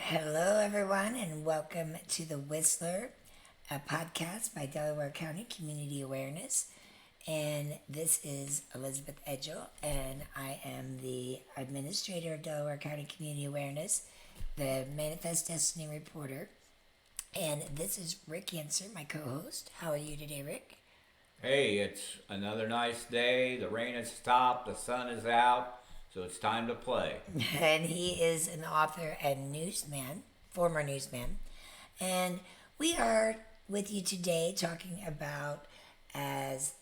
Hello, everyone, and welcome to the Whistler, a podcast by Delaware County Community Awareness. And this is Elisabeth Edgell, and I am the administrator of Delaware County Community Awareness, the Manifest Destiny reporter. And this is Rick Yencer, my co-host. How are you today, Rick? Hey, it's another nice day. The rain has stopped, the sun is out, so it's time to play. And he is an author and newsman, former newsman. And we are with you today talking about as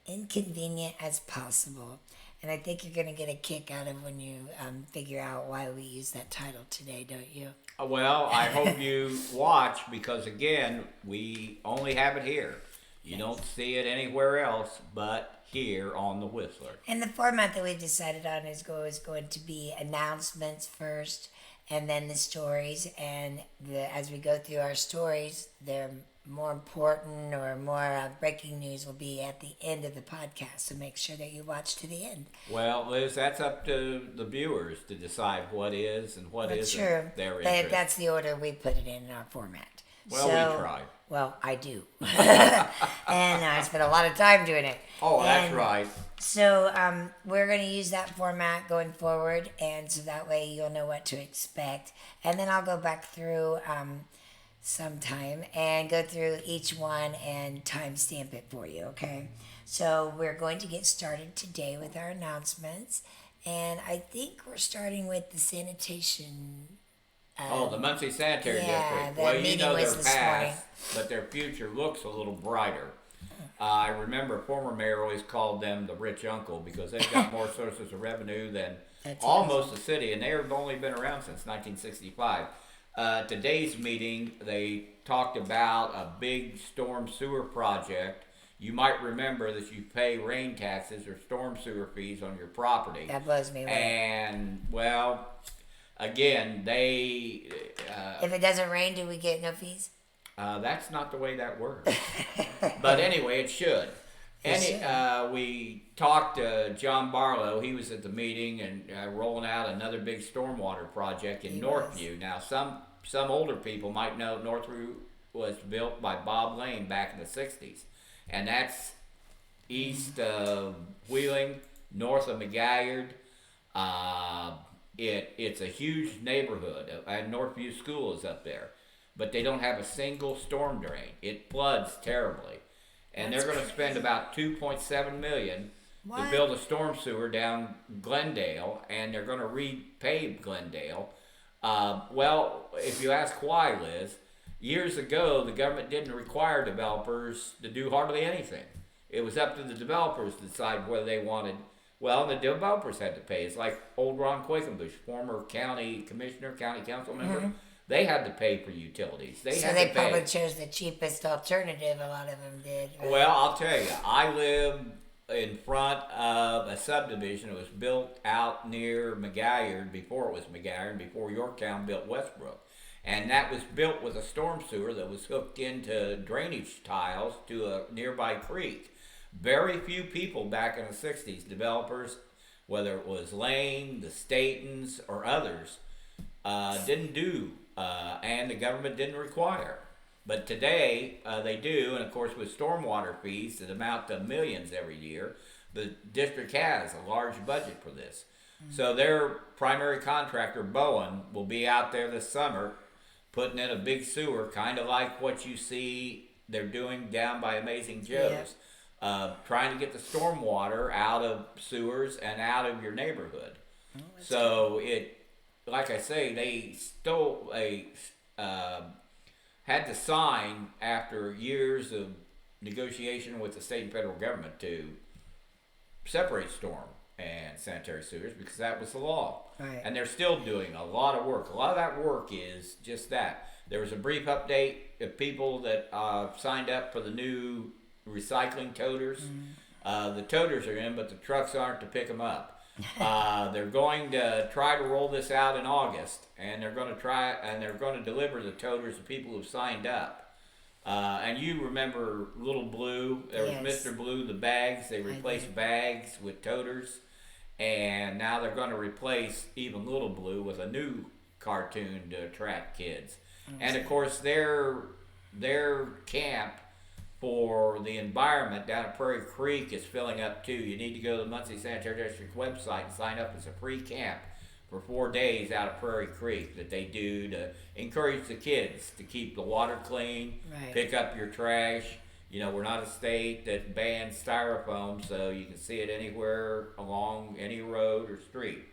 inconvenient as possible. And I think you're going to get a kick out of when you figure out why we use that title today, don't you? Well, I hope you watch because, again, we only have it here. You don't see it anywhere else but here on the Whistler. And the format that we've decided on is going to be announcements first and then the stories. And as we go through our stories, they're more important or more breaking news will be at the end of the podcast. So make sure that you watch to the end. Well, Liz, that's up to the viewers to decide what is and what That's isn't true. their interest. That's the order we put it in our format. Well, we tried. Well, I do. And I spent a lot of time doing it. Oh, that's right. So we're going to use that format going forward, and so that way you'll know what to expect. And then I'll go back through sometime and go through each one and timestamp it for you, okay? So we're going to get started today with our announcements, and I think we're starting with the sanitation. The Muncie Sanitary District. The Well, you meeting know was their this morning. past, but their future looks a little brighter. I remember former mayor always called them the rich uncle because they've got more sources of revenue than almost the city, and they've only been around since 1965. Today's meeting, they talked about a big storm sewer project. You might remember that you pay rain taxes or storm sewer fees on your property. That blows me away. And, well, again, they... If it doesn't rain, do we get no fees? That's not the way that works. But anyway, it should. We talked to John Barlow. He was at the meeting and rolling out another big stormwater project in Northview. Now, some older people might know Northview was built by Bob Lane back in the 60s. And that's east of Wheeling, north of McGalliard. It's a huge neighborhood, and Northview School is up there. But they don't have a single storm drain. It floods terribly. And they're going to spend about $2.7 million to build a storm sewer down Glendale, and they're going to repave Glendale. Well, if you ask why, Liz, years ago the government didn't require developers to do hardly anything. It was up to the developers to decide whether they wanted. Well, the developers had to pay. It's like old Ron Quakenbush, former county commissioner, county council member. Mm-hmm. They had to pay for utilities. They probably chose the cheapest alternative. A lot of them did. Right? Well, I'll tell you, I live in front of a subdivision that was built out near McGalliard before it was McGalliard, before Yorktown built Westbrook. And that was built with a storm sewer that was hooked into drainage tiles to a nearby creek. Very few people back in the 60s, developers, whether it was Lane, the Statons, or others, didn't do, and the government didn't require. But today, they do, and of course with stormwater fees that amount to millions every year, the district has a large budget for this. Mm-hmm. So their primary contractor, Bowen, will be out there this summer putting in a big sewer, kind of like what you see they're doing down by Amazing Joe's. Yeah. Trying to get the stormwater out of sewers and out of your neighborhood. Oh, so like I say, they had to sign after years of negotiation with the state and federal government to separate storm and sanitary sewers because that was the law. Right. And they're still doing a lot of work. A lot of that work is just that. There was a brief update of people that signed up for the new recycling toters. Mm-hmm. The toters are in, but the trucks aren't to pick them up. They're going to try to roll this out in August, and they're going to deliver the toters to people who've signed up. And you remember Little Blue? There was Mr. Blue, the bags. They replaced bags with toters, and now they're going to replace even Little Blue with a new cartoon to attract kids. And of course, their camp for the environment down at Prairie Creek is filling up too. You need to go to the Muncie Sanitary District website and sign up as a free camp for 4 days out at Prairie Creek that they do to encourage the kids to keep the water clean, Right. pick up your trash. You know, we're not a state that bans styrofoam, so you can see it anywhere along any road or street.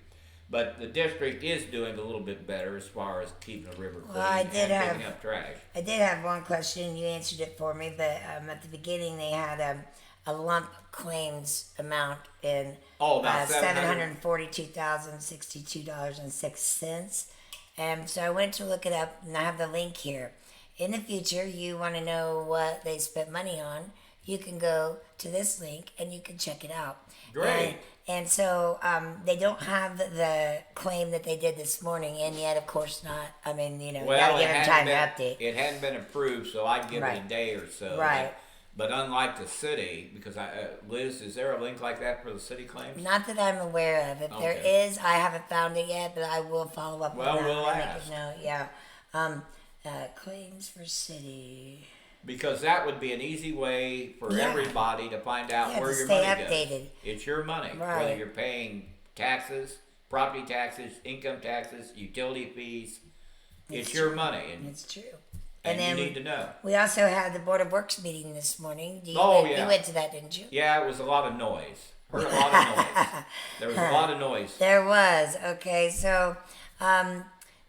But the district is doing a little bit better as far as keeping the river clean and picking up trash. I did have one question. You answered it for me, but at the beginning they had a lump claims amount in $742,062.06. And so I went to look it up, and I have the link here. In the future, you want to know what they spent money on, you can go to this link and you can check it out. Great. And so they don't have the claim that they did this morning in yet, of course not. I mean, you gotta give them time to update. It hadn't been approved, so I'd give it a day or so. Right. But unlike the city, because Liz, is there a link like that for the city claims? Not that I'm aware of. If there is, I haven't found it yet, but I will follow up. Well, on that. we'll ask. Yeah. Claims for city. Because that would be an easy way for everybody to find out where your money goes. It's your money, whether you're paying taxes, property taxes, income taxes, utility fees. It's your money, and it's true. And then you need to know. We also had the Board of Works meeting this morning. You went to that, didn't you? Yeah, it was a lot of noise. Heard a lot of noise. There was a lot of noise. There was. Okay, so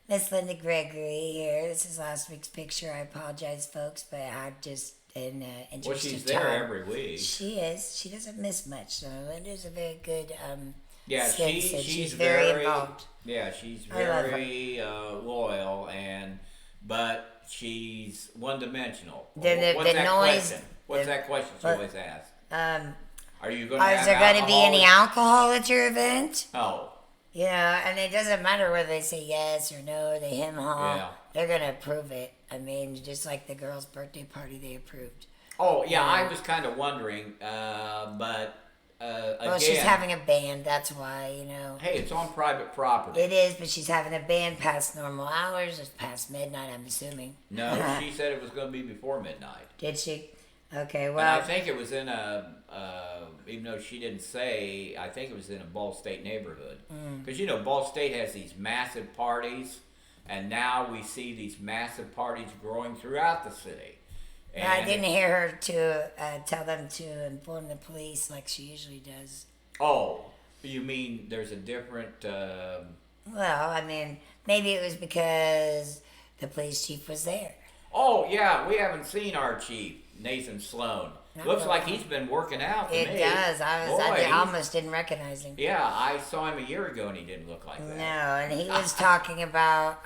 Miss Linda Gregory here. This is last week's picture. I apologize, folks, but I just in interest Well, she's of there time. every week. She is. She doesn't miss much. So Linda's a very good. She's very involved. Yeah, she's very loyal, but she's one-dimensional. The noise. What's that question she always asks? Are you going to Is there going to be any alcohol at your event? Oh. And it doesn't matter whether they say yes or no, they hem-haw. Yeah. They're going to approve it. I mean, just like the girl's birthday party, they approved. Oh, yeah, I was kind of wondering, but well, again... she's having a band, that's why, Hey, it's on private property. It is, but she's having a band past normal hours. It's past midnight, I'm assuming. No, she said it was going to be before midnight. Did she? Okay, well... And I think it was in even though she didn't say, I think it was in a Ball State neighborhood. Because, Ball State has these massive parties, and now we see these massive parties growing throughout the city. And I didn't hear her to tell them to inform the police like she usually does. Oh, you mean there's a different... Well, I mean, maybe it was because the police chief was there. Oh, yeah, we haven't seen our chief, Nathan Sloan. Looks like he's been working out to me. It does. I almost didn't recognize him. Yeah, I saw him a year ago and he didn't look like that. No, and he was talking about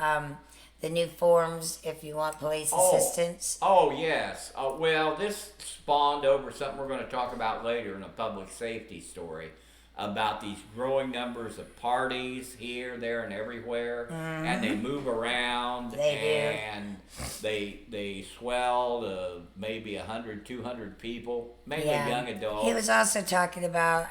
the new forms if you want police assistance. Oh, yes. Well, this spawned over something we're going to talk about later in a public safety story about these growing numbers of parties here, there, and everywhere, and they move around, they swell to maybe 100, 200 people, mainly young adults. He was also talking about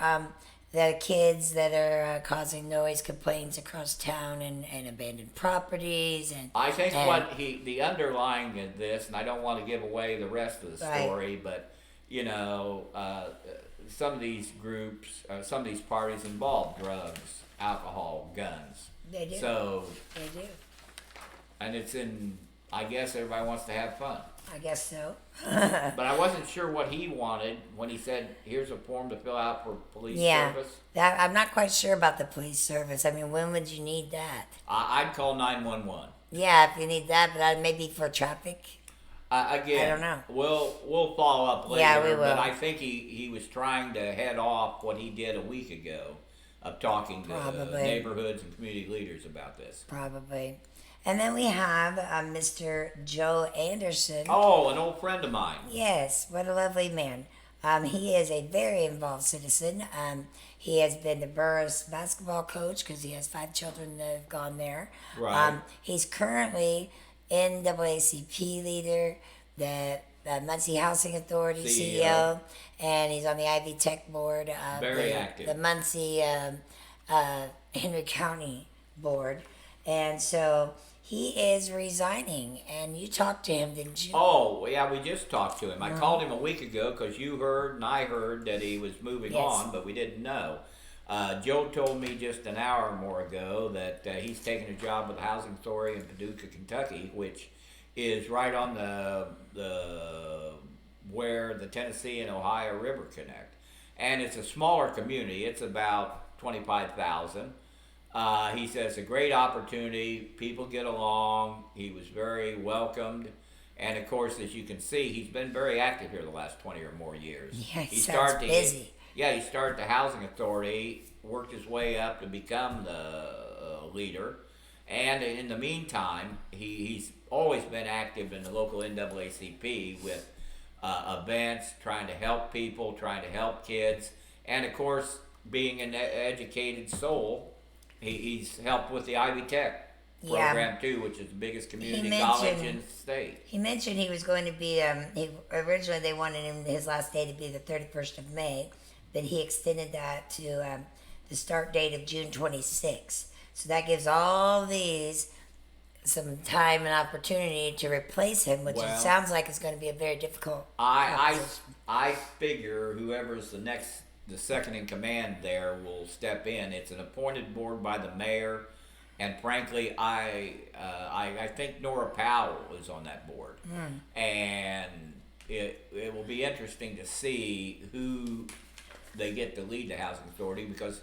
the kids that are causing noise complaints across town and abandoned properties. And I think the underlying of this, and I don't want to give away the rest of the story, but some of these groups, some of these parties involve drugs, alcohol, guns. They do. They do. And it's I guess everybody wants to have fun. I guess so. But I wasn't sure what he wanted when he said, here's a form to fill out for police service. I'm not quite sure about the police service. I mean, when would you need that? I'd call 911. Yeah, if you need that, but maybe for traffic. Again, I don't know. We'll follow up later. Yeah, we will. But I think he was trying to head off what he did a week ago of talking to neighborhoods and community leaders about this. Probably. And then we have Mr. Joe Anderson. Oh, an old friend of mine. Yes, what a lovely man. He is a very involved citizen. He has been the borough's basketball coach because he has 5 children that have gone there. Right. He's currently NAACP leader, the Muncie Housing Authority CEO, and he's on the Ivy Tech board. Very active. The Muncie Henry County board. and so he is resigning. And you talked to him, didn't you? Oh, yeah, we just talked to him. I called him a week ago because you heard and I heard that he was moving Yes. on, but we didn't know. Joe told me just an hour or more ago that he's taking a job with the Housing Authority in Paducah, Kentucky, which is right on the where the Tennessee and Ohio River connect. And it's a smaller community. It's about 25,000. He says a great opportunity. People get along. He was very welcomed. And of course, as you can see, he's been very active here the last 20 or more years. Yeah, he sounds busy. Yeah, he started the Housing Authority, worked his way up to become the leader. And in the meantime, he's always been active in the local NAACP with events, trying to help people, trying to help kids. And of course, being an educated soul, he's helped with the Ivy Tech program too, which is the biggest community college in the state. He mentioned he was going to be, originally they wanted him, his last day to be the 31st of May, but he extended that to the start date of June 26th. So that gives all these some time and opportunity to replace him, which it sounds like is going to be a very difficult I figure whoever's the second in command there will step in. It's an appointed board by the mayor, and frankly, I think Nora Powell is on that board, and it will be interesting to see who they get to lead the Housing Authority, because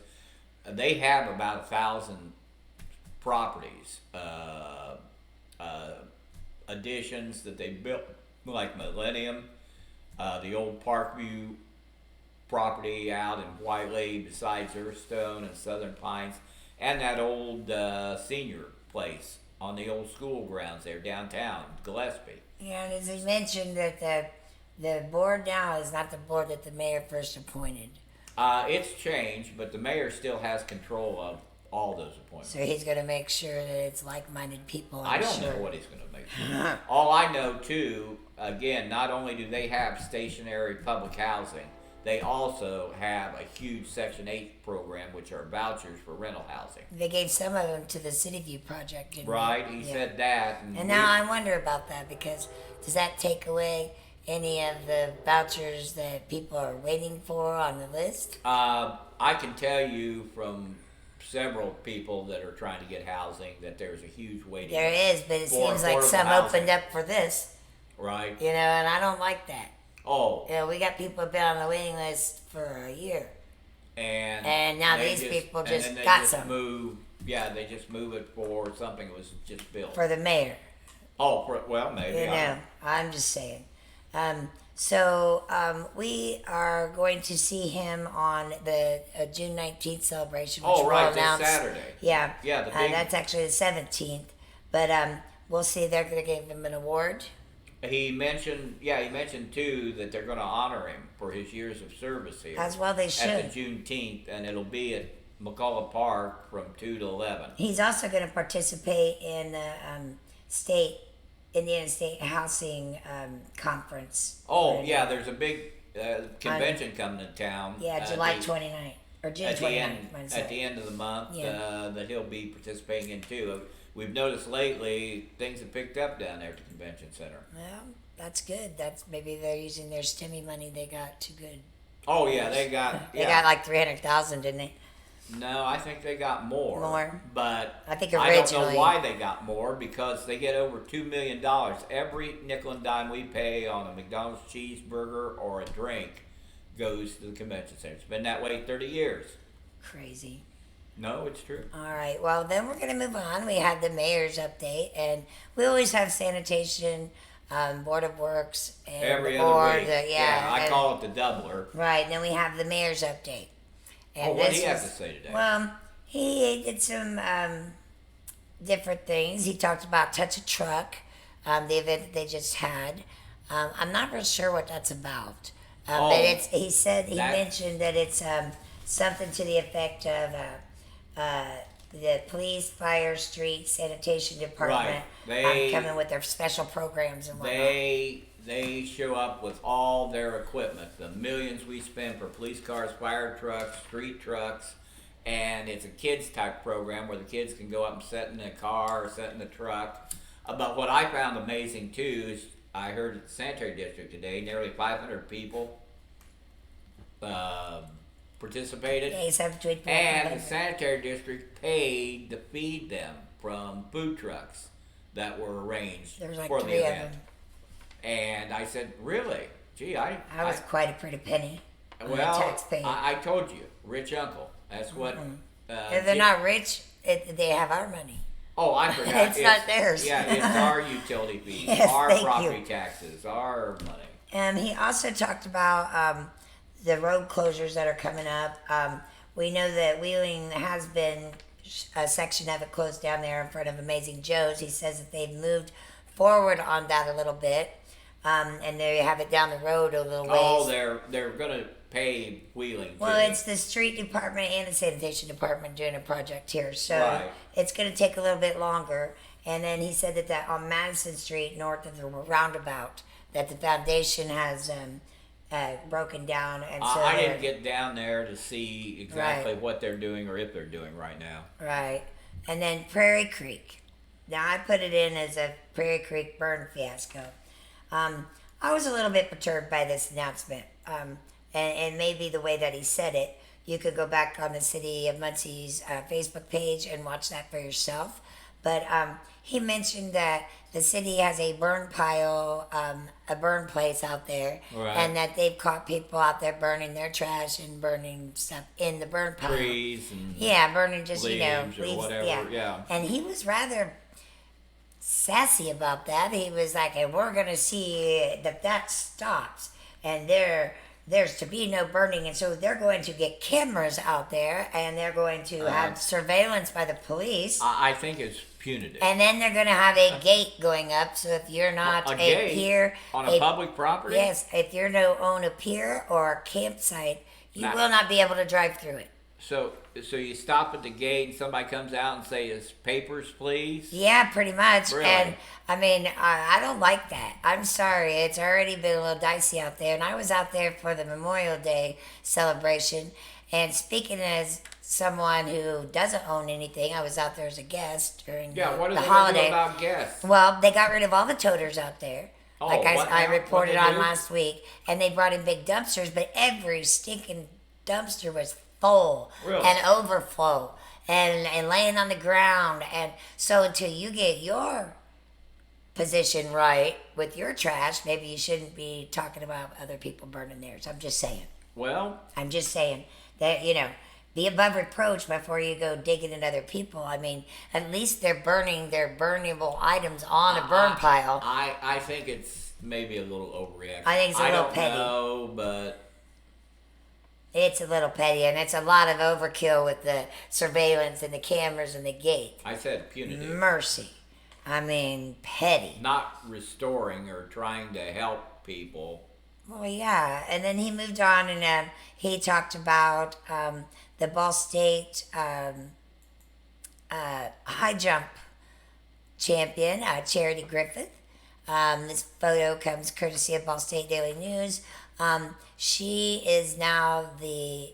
they have about 1,000 properties, additions that they built, like Millennium, the old Parkview property out in Whiteley besides Earthstone and Southern Pines, and that old senior place on the old school grounds there downtown, Gillespie. Yeah, and as he mentioned that the board now is not the board that the mayor first appointed. It's changed, but the mayor still has control of all those appointments. So he's going to make sure that it's like-minded people. I don't know what he's going to make sure. All I know, too, again, not only do they have stationary public housing, they also have a huge Section 8 program, which are vouchers for rental housing. They gave some of them to the City View project, didn't Right, they? he said that. And now I wonder about that, because does that take away any of the vouchers that people are waiting for on the list? I can tell you from several people that are trying to get housing that there's a huge waiting There is, but it for seems like some housing. opened up for this. Right. You know, and I don't like that. Oh. You know, we got people who've been on the waiting list for a year. And now these people just got some. They just move it for something that was just built. For the mayor. Oh, well, maybe. You know, I'm just saying. So we are going to see him on the June 19th celebration, which we'll announce. This Saturday. Yeah. Yeah, that's actually the 17th. But we'll see. They're going to give him an award. He mentioned too that they're going to honor him for his years of service here. As well they should. At the Juneteenth, and it'll be at McCullough Park from 2 to 11. He's also going to participate in the Indiana State Housing Conference. Oh, yeah, there's a big convention coming to town. Yeah, July 29th. Or June 29th. At the end of the month, Yeah. that he'll be participating in too. We've noticed lately things have picked up down there at the convention center. Well, that's good. That's maybe they're using their STEMI money they got too good. Oh yeah, they got. They got like 300,000, didn't they? No, I think they got more. More? But I think I originally. don't know why they got more, because they get over $2 million. Every nickel and dime we pay on a McDonald's cheeseburger or a drink goes to the convention center. It's been that way 30 years. Crazy. No, it's true. All right. Well, then we're going to move on. We have the mayor's update, and we always have sanitation, Board of Works, and Every other week. I and, call it the doubler. Right. And then we have the mayor's update. And what did he have to say today? Well, he did some different things. He talked about Touch a Truck, the event that they just had. I'm not real sure what that's about. But he mentioned that it's something to the effect of the police, fire, street, sanitation department coming with their special programs and whatnot. They show up with all their equipment, the millions we spend for police cars, fire trucks, street trucks, and it's a kids type program where the kids can go up and sit in the car or sit in the truck. But what I found amazing too is I heard at the sanitary district today, nearly 500 people participated, Yeah, he's having to wait for and the sanitary district paid to feed them from food trucks that were arranged There was like for the 3 of event. them. And I said, really? Gee, I was quite a pretty penny. well, Taxpayer. I told you, rich uncle. That's what. If they're not rich, they have our money. Oh, I forgot. It's not theirs. Yeah, it's our utility fees, Yes, our thank property you. taxes, our money. And he also talked about the road closures that are coming up. We know that Wheeling has been a section of it closed down there in front of Amazing Joe's. He says that they've moved forward on that a little bit, and they have it down the road a little ways. Oh, they're gonna pay Wheeling. Well, too. it's the street department and the sanitation department doing a project here, so Right. it's going to take a little bit longer. And then he said that on Madison Street, north of the roundabout, that the foundation has broken down, and so I they're- didn't get down there to see exactly what they're doing or if they're doing right now. right. And then Prairie Creek. Now I put it in as a Prairie Creek burn fiasco. I was a little bit perturbed by this announcement. And maybe the way that he said it, you could go back on the City of Muncie's Facebook page and watch that for yourself. But he mentioned that the city has a burn pile, a burn place out there, Right. and that they've caught people out there burning their trash and burning stuff in the burn pile. Trees and Yeah, burning just, leaves or leaves, whatever, yeah. And he was rather sassy about that. He was like, and we're going to see that stops. And there's to be no burning, and so they're going to get cameras out there, and they're going to have surveillance by the police, I think it's punitive. and then they're going to have a gate going up. So if you're not a a gate pier, on a public property. yes, if you don't own a pier or a campsite, you Nah. will not be able to drive through it. So you stop at the gate and somebody comes out and says, "Papers, please." Yeah, pretty much. Really? And I mean, I don't like that. I'm sorry. It's already been a little dicey out there. And I was out there for the Memorial Day celebration. And speaking as someone who doesn't own anything, I was out there as a guest during Yeah. What the are they holiday. gonna do about guests? Well, they got rid of all the toters out there. Oh, Like what I now? reported What'd on they do? last week. And they brought in big dumpsters, but every stinking dumpster was full Really? and overflow and laying on the ground. And so until you get your position right with your trash, maybe you shouldn't be talking about other people burning theirs. I'm just saying. Well, I'm just saying that, be above reproach before you go digging at other people. I mean, at least they're burning their burnable items on a burn pile. I think it's maybe a little overreaction. I think it's a little don't petty. know, but It's a little petty, and it's a lot of overkill with the surveillance and the cameras and the gate. I said punitive, Mercy. I mean, petty. not restoring or trying to help people. Well, yeah. And then he moved on, and he talked about the Ball State high jump champion, Charity Griffith. This photo comes courtesy of Ball State Daily News. She is now the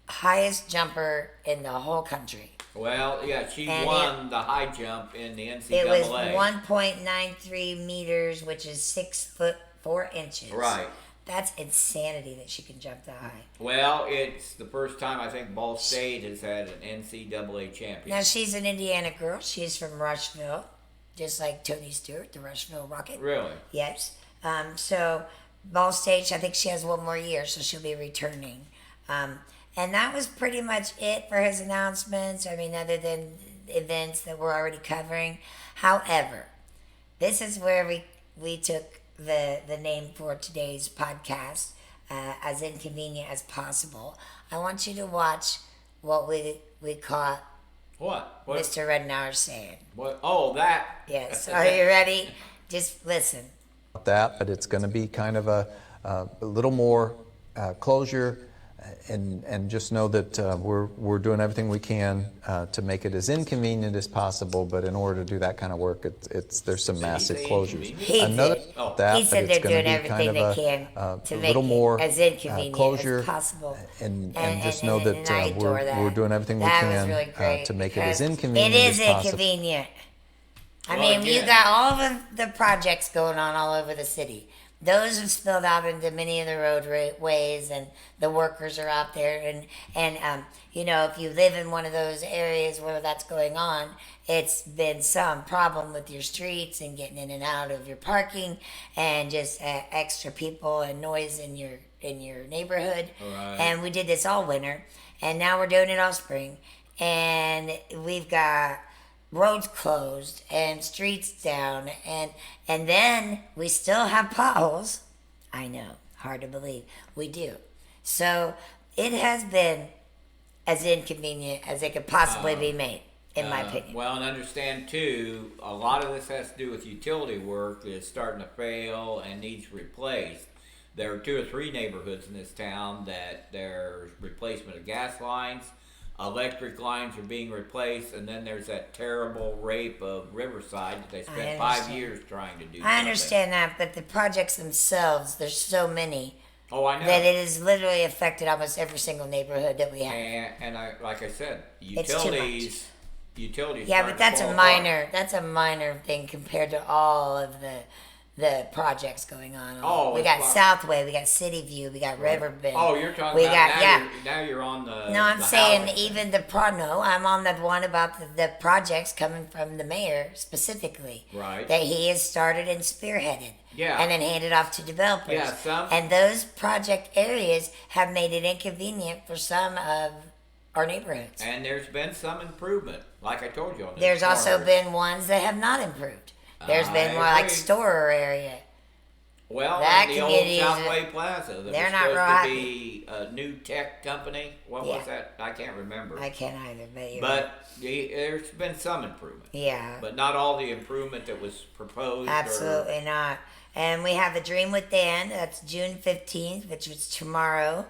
highest jumper in the whole country. Well, yeah, she And won the high jump in the NCAA. It was 1.93 meters, which is 6 foot 4 inches. Right. That's insanity that she can jump that high. Well, it's the first time I think Ball State has had an NCAA champion. Now, she's an Indiana girl. She's from Rushville, just like Tony Stewart, the Rushville Rocket. Really? Yes. So, Ball State, I think she has one more year, so she'll be returning. And that was pretty much it for his announcements. I mean, other than events that we're already covering. However, this is where we took the name for today's podcast, as inconvenient as possible. I want you to watch what we caught What? Mr. Rednauer saying. What? Oh, that. Yes. Are you ready? Just listen. That, but it's going to be kind of a little more closure and just know that we're doing everything we can to make it as inconvenient as possible. But in order to do that kind of work, there's some massive closures. He Another did. that, He said but it's they're going doing to be kind everything of they can to a make little it more as inconvenient closure, as possible. and just And- know and I that adore that. we're doing everything we That was can really great to make it because as inconvenient it is as possible. inconvenient. I Well, mean, you again- got all of the projects going on all over the city. Those have spilled out into many of the roadways, and the workers are out there. And you know, if you live in one of those areas where that's going on, it's been some problem with your streets and getting in and out of your parking, and just extra people and noise in your neighborhood. Right. And we did this all winter, and now we're doing it all spring, and we've got roads closed and streets down, and then we still have potholes. I know, hard to believe, we do. So it has been as inconvenient as it could possibly be made, in my opinion. Well, and understand too, a lot of this has to do with utility work that's starting to fail and needs replaced. There are 2 or 3 neighborhoods in this town that there's replacement of gas lines, electric lines are being replaced, and then there's that terrible rape of Riverside that they spent 5 understand. years trying to do. I something. understand that, but the projects themselves, there's so many Oh, I know. that it has literally affected almost every single neighborhood that we have. And I, like I said, It's too much. utilities. Yeah, starting but to that's fall a apart. minor thing compared to all of the projects going on. Oh, we it's got fine. Southway, we got City View, we got Riverbend. Oh, you're talking we about got, now you're on the. No, I'm the saying housing thing. even no, I'm on the one about the projects coming from the mayor specifically. Right. That he has started and spearheaded. Yeah. And then handed off to developers. Yeah, some- And those project areas have made it inconvenient for some of our neighborhoods. And there's been some improvement, like I told you on this. There's also corner. been ones that have not improved. There's been I more like agree. store area. Well, that in the old community is- Southway Plaza, that they're was not real supposed to be a new tech company. What Yeah. was that? I can't remember. I can't either, but you're right. But there's been some improvement, Yeah, but not all the improvement that was proposed. absolutely not. And we have a Dream with Dan. That's June 15th, which is tomorrow,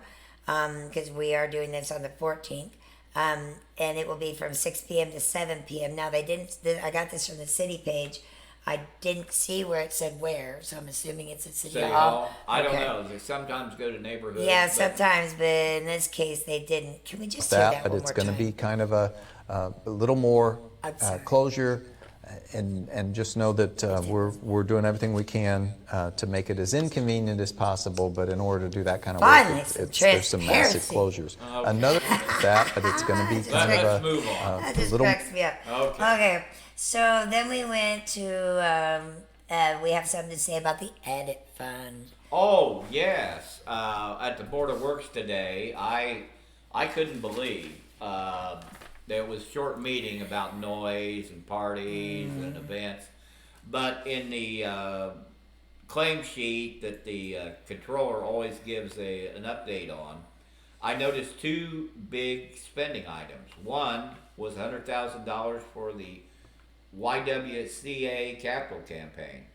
because we are doing this on the 14th. And it will be from 6 p.m. to 7 p.m. Now, they didn't. I got this from the city page. I didn't see where it said where, so I'm assuming it's at City City Hall. Hall. I don't Okay. know. They sometimes go to neighborhoods. Yeah, but- sometimes, but in this case, they didn't. Can we just do that, that but one it's more going to time? be kind of a little more I'm sorry. closure, and just know that we're doing everything we can to make it as inconvenient as possible. But in order to do that kind of Finally, work, some there's some massive transparency. closures. Okay. Another that, but it's going to be kind Let's of move on. That a just little. cracks me up. Okay. So then we went to. We have something to say about the edit fund. Oh yes, at the Board of Works today, I couldn't believe there was a short meeting about noise and parties and events, but in the claim sheet that the controller always gives an update on, I noticed 2 big spending items. One was $100,000 for the YWCA capital campaign.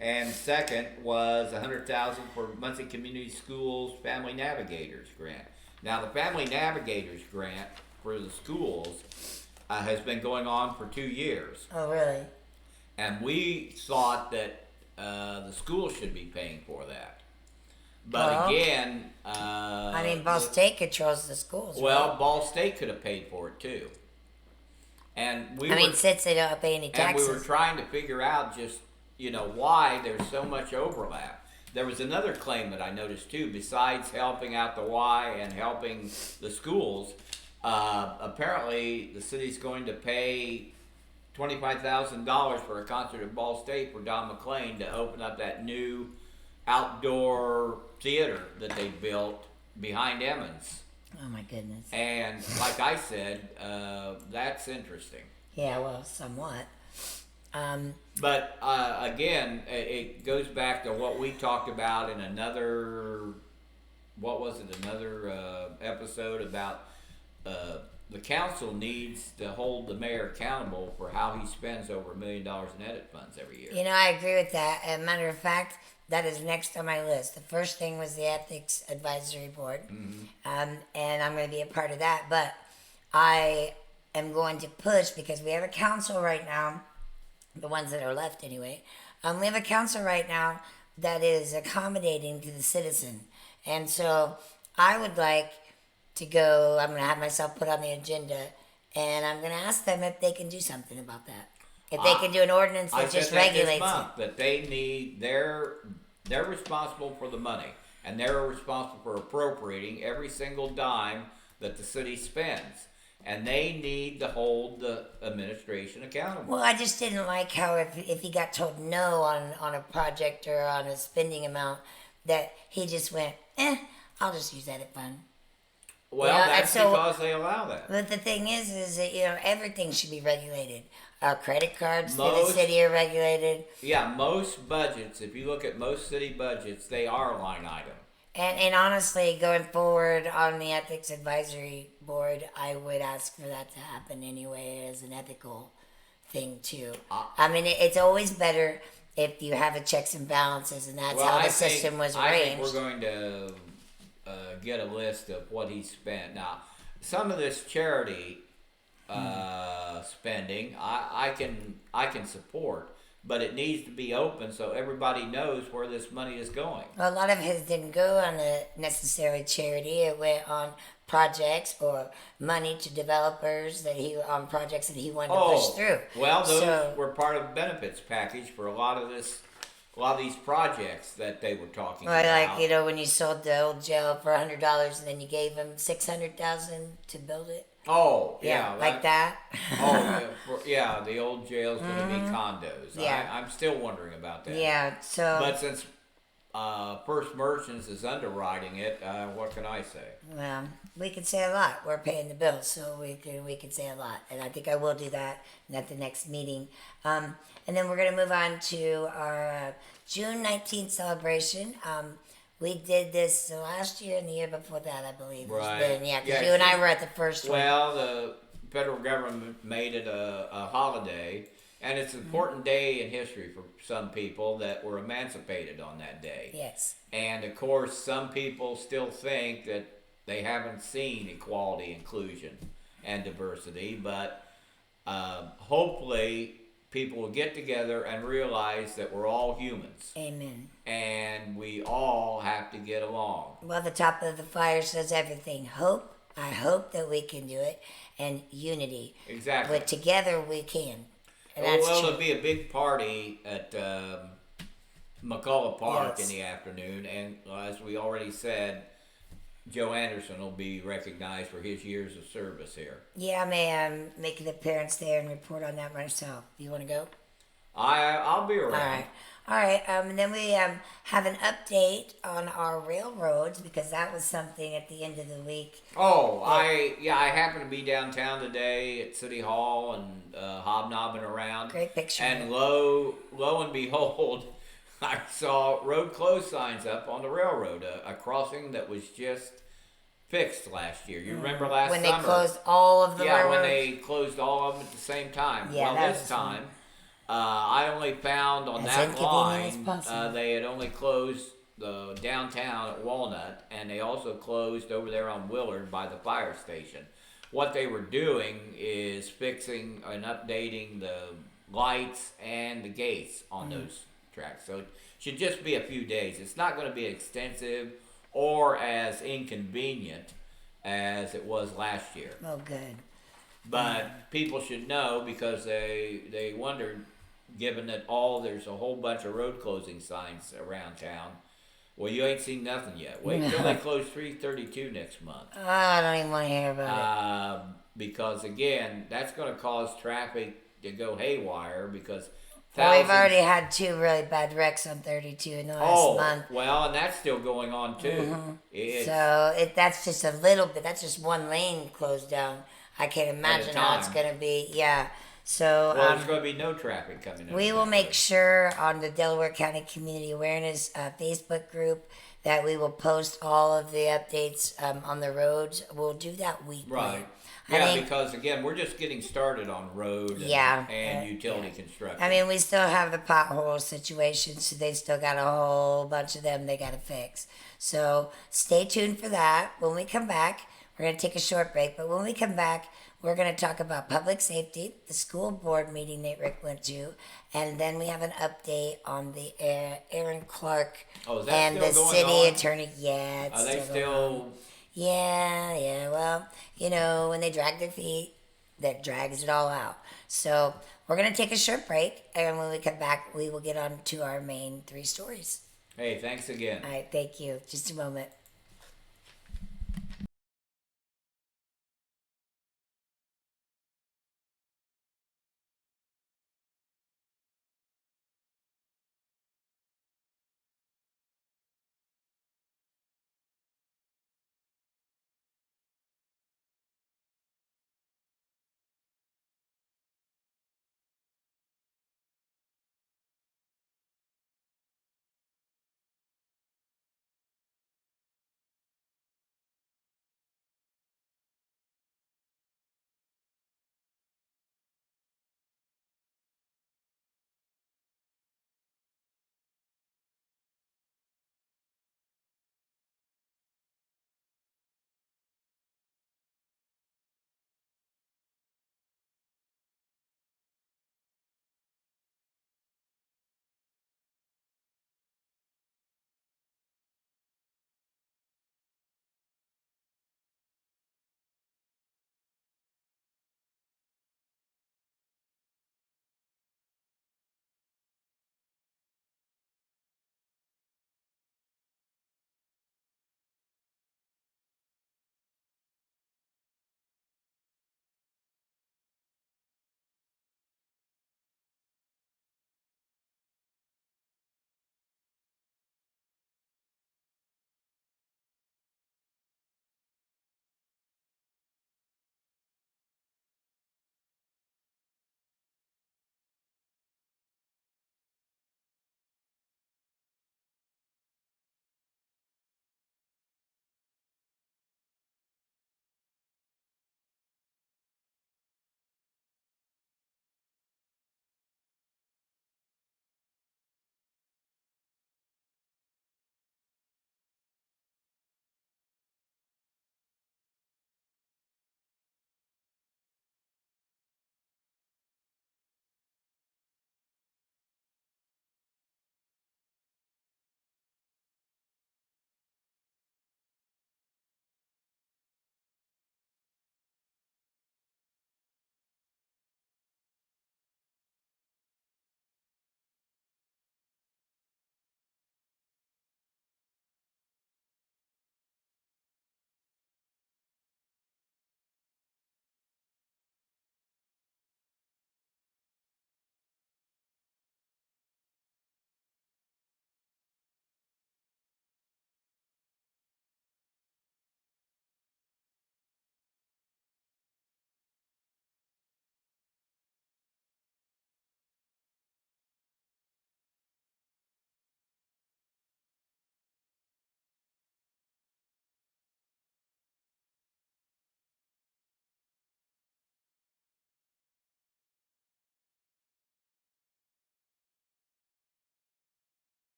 And second was $100,000 for Muncie Community Schools Family Navigators Grant. Now the Family Navigators Grant for the schools has been going on for 2 years, Oh, really? and we thought that the schools should be paying for that. But Well, again, I mean, Ball State controls the schools. well, right? Ball State could have paid for it too. And we I were, mean, since they don't pay any and taxes. we were trying to figure out just, why there's so much overlap. There was another claim that I noticed too, besides helping out the Y and helping the schools. Apparently, the city's going to pay $25,000 for a concert at Ball State for Don McLean to open up that new outdoor theater that they built behind Emmons. Oh my goodness. And like I said, that's interesting. Yeah, well, somewhat. But again, it goes back to what we talked about in another, another episode about the council needs to hold the mayor accountable for how he spends over $1 million in edit funds every year. You know, I agree with that. As a matter of fact, That is next on my list. The first thing was the Ethics Advisory Board, and I'm going to be a part of that. But I am going to push because we have a council right now, the ones that are left anyway. We have a council right now that is accommodating to the citizen, and so I would like to go. I'm going to have myself put on the agenda, and I'm going to ask them if they can do something about that. If they can do an ordinance that just regulates it. That they need they're responsible for the money, and they're responsible for appropriating every single dime that the city spends, and they need to hold the administration accountable. Well, I just didn't like how if he got told no on a project or on a spending amount, that he just went, I'll just use that fund. Well, that's because they allow that. But the thing is that everything should be regulated. Our credit cards through the city are regulated. Yeah, most budgets, if you look at most city budgets, they are a line item. And honestly, going forward on the Ethics Advisory Board, I would ask for that to happen anyway as an ethical thing too. I mean, it's always better if you have a checks and balances, and that's how the system was arranged. I think we're going to get a list of what he spent. Now, some of this charity spending, I can support, but it needs to be open so everybody knows where this money is going. Well, a lot of his didn't go on a necessarily charity. It went on projects or money to developers on projects that he wanted to push through. Well, those were part of the benefits package for a lot of these projects that they were talking about. Like, when you sold the old jail for $100 and then you gave him $600,000 to build it. Oh, yeah. Like that. The old jail's going to be condos. Yeah. I'm still wondering about that. Yeah, so... But since First Merchants is underwriting it, what can I say? Well, we could say a lot. We're paying the bills, so we could say a lot. And I think I will do that at the next meeting. And then we're going to move on to our June 19th celebration. We did this last year and the year before that, I believe. Right. Because you and I were at the first one. Well, the federal government made it a holiday, and it's an important day in history for some people that were emancipated on that day. Yes. And, of course, some people still think that they haven't seen equality, inclusion, and diversity, but hopefully people will get together and realize that we're all humans. Amen. And we all have to get along. Well, the top of the flyer says everything. Hope. I hope that we can do it. And unity. Exactly. But together we can. And there'll be a big party at McCullough Park in the afternoon. And as we already said, Joe Anderson will be recognized for his years of service here. Yeah, I may make an appearance there and report on that myself. Do you want to go? I'll be around. All right. And then we have an update on our railroads because that was something at the end of the week. I happened to be downtown today at City Hall and hobnobbing around. Great picture. And lo and behold, I saw road closed signs up on the railroad, a crossing that was just fixed last year. You remember last summer? When they closed all of the railroads? Yeah, when they closed all of them at the same time. Yeah, well, this time, I only found on that line, they had only closed the downtown at Walnut, and they also closed over there on Willard by the fire station. What they were doing is fixing and updating the lights and the gates on those tracks. So it should just be a few days. It's not going to be extensive or as inconvenient as it was last year. Oh, good. But people should know because they wondered, given that there's a whole bunch of road closing signs around town. Well, you ain't seen nothing yet. Wait until they close 332 next month. I don't even want to hear about it. Because, again, that's going to cause traffic to go haywire because we've already had 2 really bad wrecks on 32 in the last month. Well, and that's still going on, too. So that's just a little bit. That's just one lane closed down. I can't imagine how it's going to be. Yeah. So there's going to be no traffic coming in. We will make sure on the Delaware County Community Awareness Facebook group that we will post all of the updates on the roads. We'll do that weekly. Right. Yeah, think, because again, we're just getting started on road and, yeah, and utility yeah. construction. I mean, we still have the pothole situation, so they still got a whole bunch of them they got to fix. So stay tuned for that. When we come back, we're going to take a short break, but when we come back, we're going to talk about public safety, the school board meeting that Rick went to, and then we have an update on the Aaron Clark Oh, is that and still the going city on? attorney. Yeah, it's Are they still going on. still? Yeah. Well, when they drag their feet, that drags it all out. So we're going to take a short break, and when we come back, we will get on to our main three stories. Hey, thanks again. All right, thank you. Just a moment.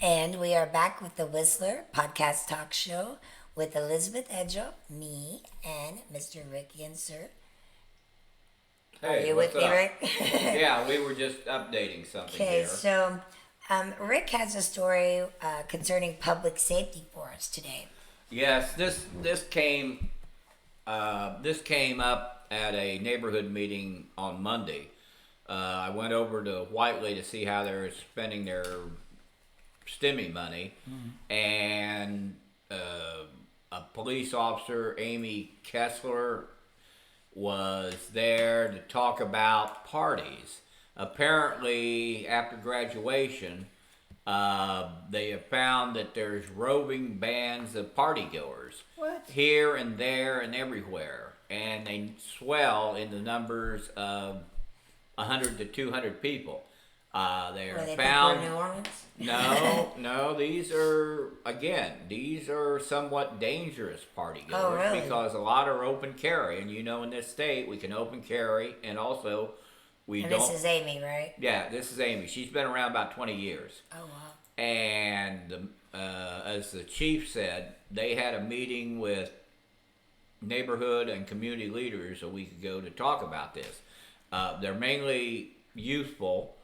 And we are back with the Whistler podcast talk show with Elisabeth Edgell, me, and Mr. Rick Yencer. Are Hey, you what's with me, up? Rick? Yeah, we were just updating something Okay, here. so Rick has a story concerning public safety for us today. Yes, this came up at a neighborhood meeting on Monday. I went over to Whiteley to see how they're spending their STEMI money, and a police officer, Amy Kessler, was there to talk about parties. Apparently, after graduation, they have found that there's roving bands of partygoers What? here and there and everywhere, and they swell in the numbers of 100 to 200 people. They Were are they found. before New Orleans? No. These are somewhat dangerous party goers Oh, really? because a lot are open carry, and in this state we can open carry, and also we And don't. this is Amy, right? Yeah, this is Amy. She's been around about 20 years. Oh, wow. And as the chief said, they had a meeting with neighborhood and community leaders a week ago to talk about this. They're mainly youthful.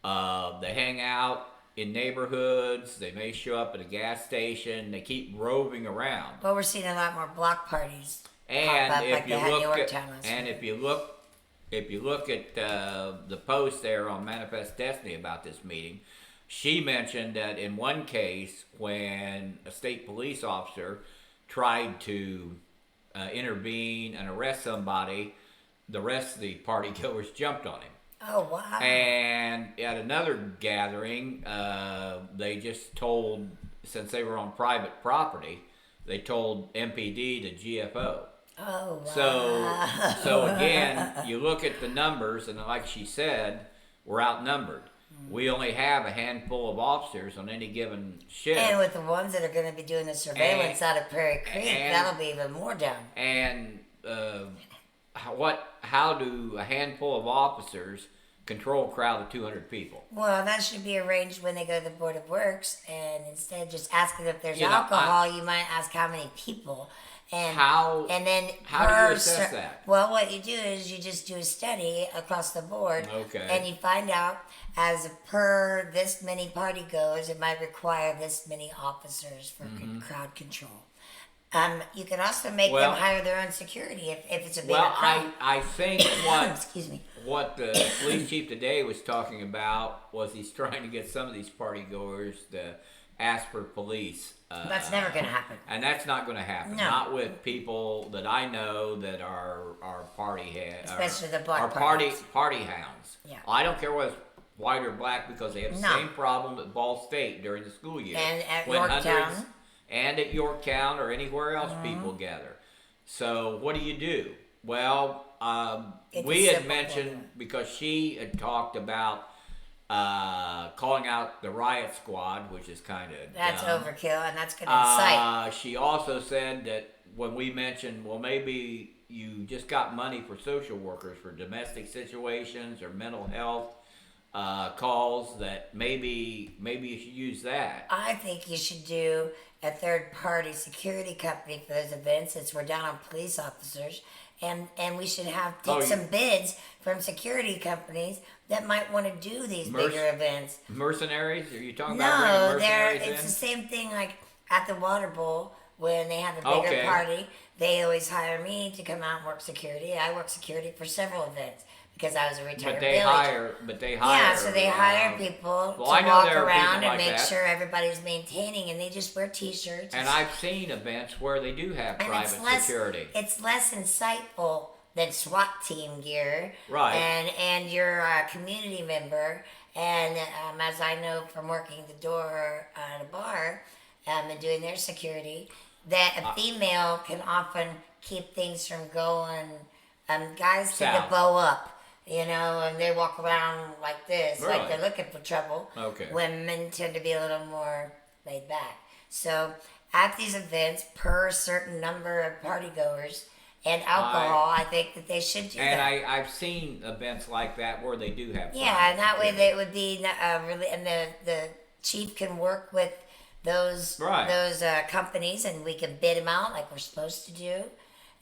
They hang out in neighborhoods. They may show up at a gas station. They keep roving around. Well, we're seeing a lot more block parties And pop up, if like you they had look at, Yorktown last and week. if you look at the post there on Manifest Destiny about this meeting, she mentioned that in one case when a state police officer tried to intervene and arrest somebody, the rest of the party goers jumped on him. Oh, wow. And at another gathering, they just told, since they were on private property, they told MPD to GFO. Oh, wow. So again, you look at the numbers, and like she said, we're outnumbered. We only have a handful of officers on any given shift. And with the ones that are going to be doing the surveillance out of Prairie Creek, that'll be even more down. And how do a handful of officers control a crowd of 200 people? Well, that should be arranged when they go to the Board of Works, and instead of just asking if there's You know, alcohol, you might ask how many people. And How and then how do you assess that? Well, what you do is you just do a study across the board, Okay. and you find out as per this many party goes, it might require this many officers for crowd control. You can also make Well- them hire their own security if it's a bigger Well, crowd. I think what Excuse me. what the police chief today was talking about was he's trying to get some of these party goers to ask for police. That's never going to happen. And that's not going to happen. No. Not with people that I know that are party heads. Especially the black party parties. hounds. Yeah. I don't care whether it's white or black because they have the No. same problem at Ball State during the school year. And at when Yorktown. hundreds- and at Yorktown or anywhere else people gather. So what do? Well, It's we a had simple mentioned, formula. because she had talked about calling out the riot squad, which is kind of That's overkill, and that's going to incite. she also said that when we mentioned, well, maybe you just got money for social workers for domestic situations or mental health calls, that maybe you should use that. I think you should do a third-party security company for those events, since we're down on police officers, and we should take some bids from security companies that might want to do these bigger events. Mercenaries? Are you talking No, about bringing mercenaries it's in? the same thing like at the Water Bowl when they have the bigger Okay. party. They always hire me to come out and work security. I work security for several events because I was a retired But they village. hire. Yeah, so they hire people Well, I to know walk there are around people and like make that. sure everybody's maintaining, and they just wear T-shirts. And I've seen events where they do have And private security. It's less insightful than SWAT team gear. Right. And you're a community member. And as I know from working the door at a bar and doing their security, that a female can often keep things from going. Guys tend to South. bow up. And they walk around like this, like Really? they're looking for trouble. Okay. Women tend to be a little more laid back. So at these events, per certain number of party goers and alcohol, I think that they should do And that. I've seen events like that where they do have Yeah, private and that way security. they would be really, and the chief can work with those Right. companies, and we can bid them out like we're supposed to do.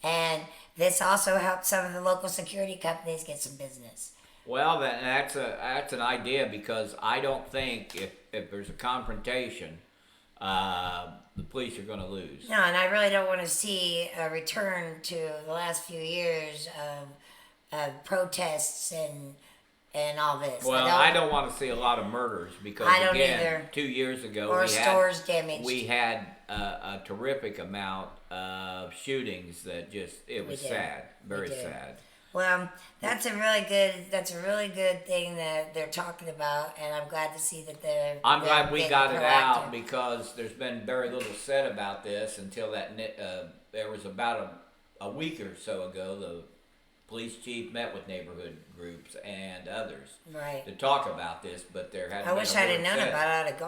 And this also helps some of the local security companies get some business. Well, that's an idea, because I don't think if there's a confrontation, the police are going to lose. No, and I really don't want to see a return to the last few years of protests and all this. Well, I don't want to see a lot of murders, because I don't again, either. 2 years ago Or stores damaged. We had a terrific amount of shootings that it was did. sad, very We did. sad. Well, that's a really good thing that they're talking about, and I'm glad to see that I'm they're glad we getting got it out, proactive. because there's been very little said about this until there was about a week or so ago, the police chief met with neighborhood groups and others Right. to talk about this, but there hasn't I been wish a I'd word have known said. about it. I'd have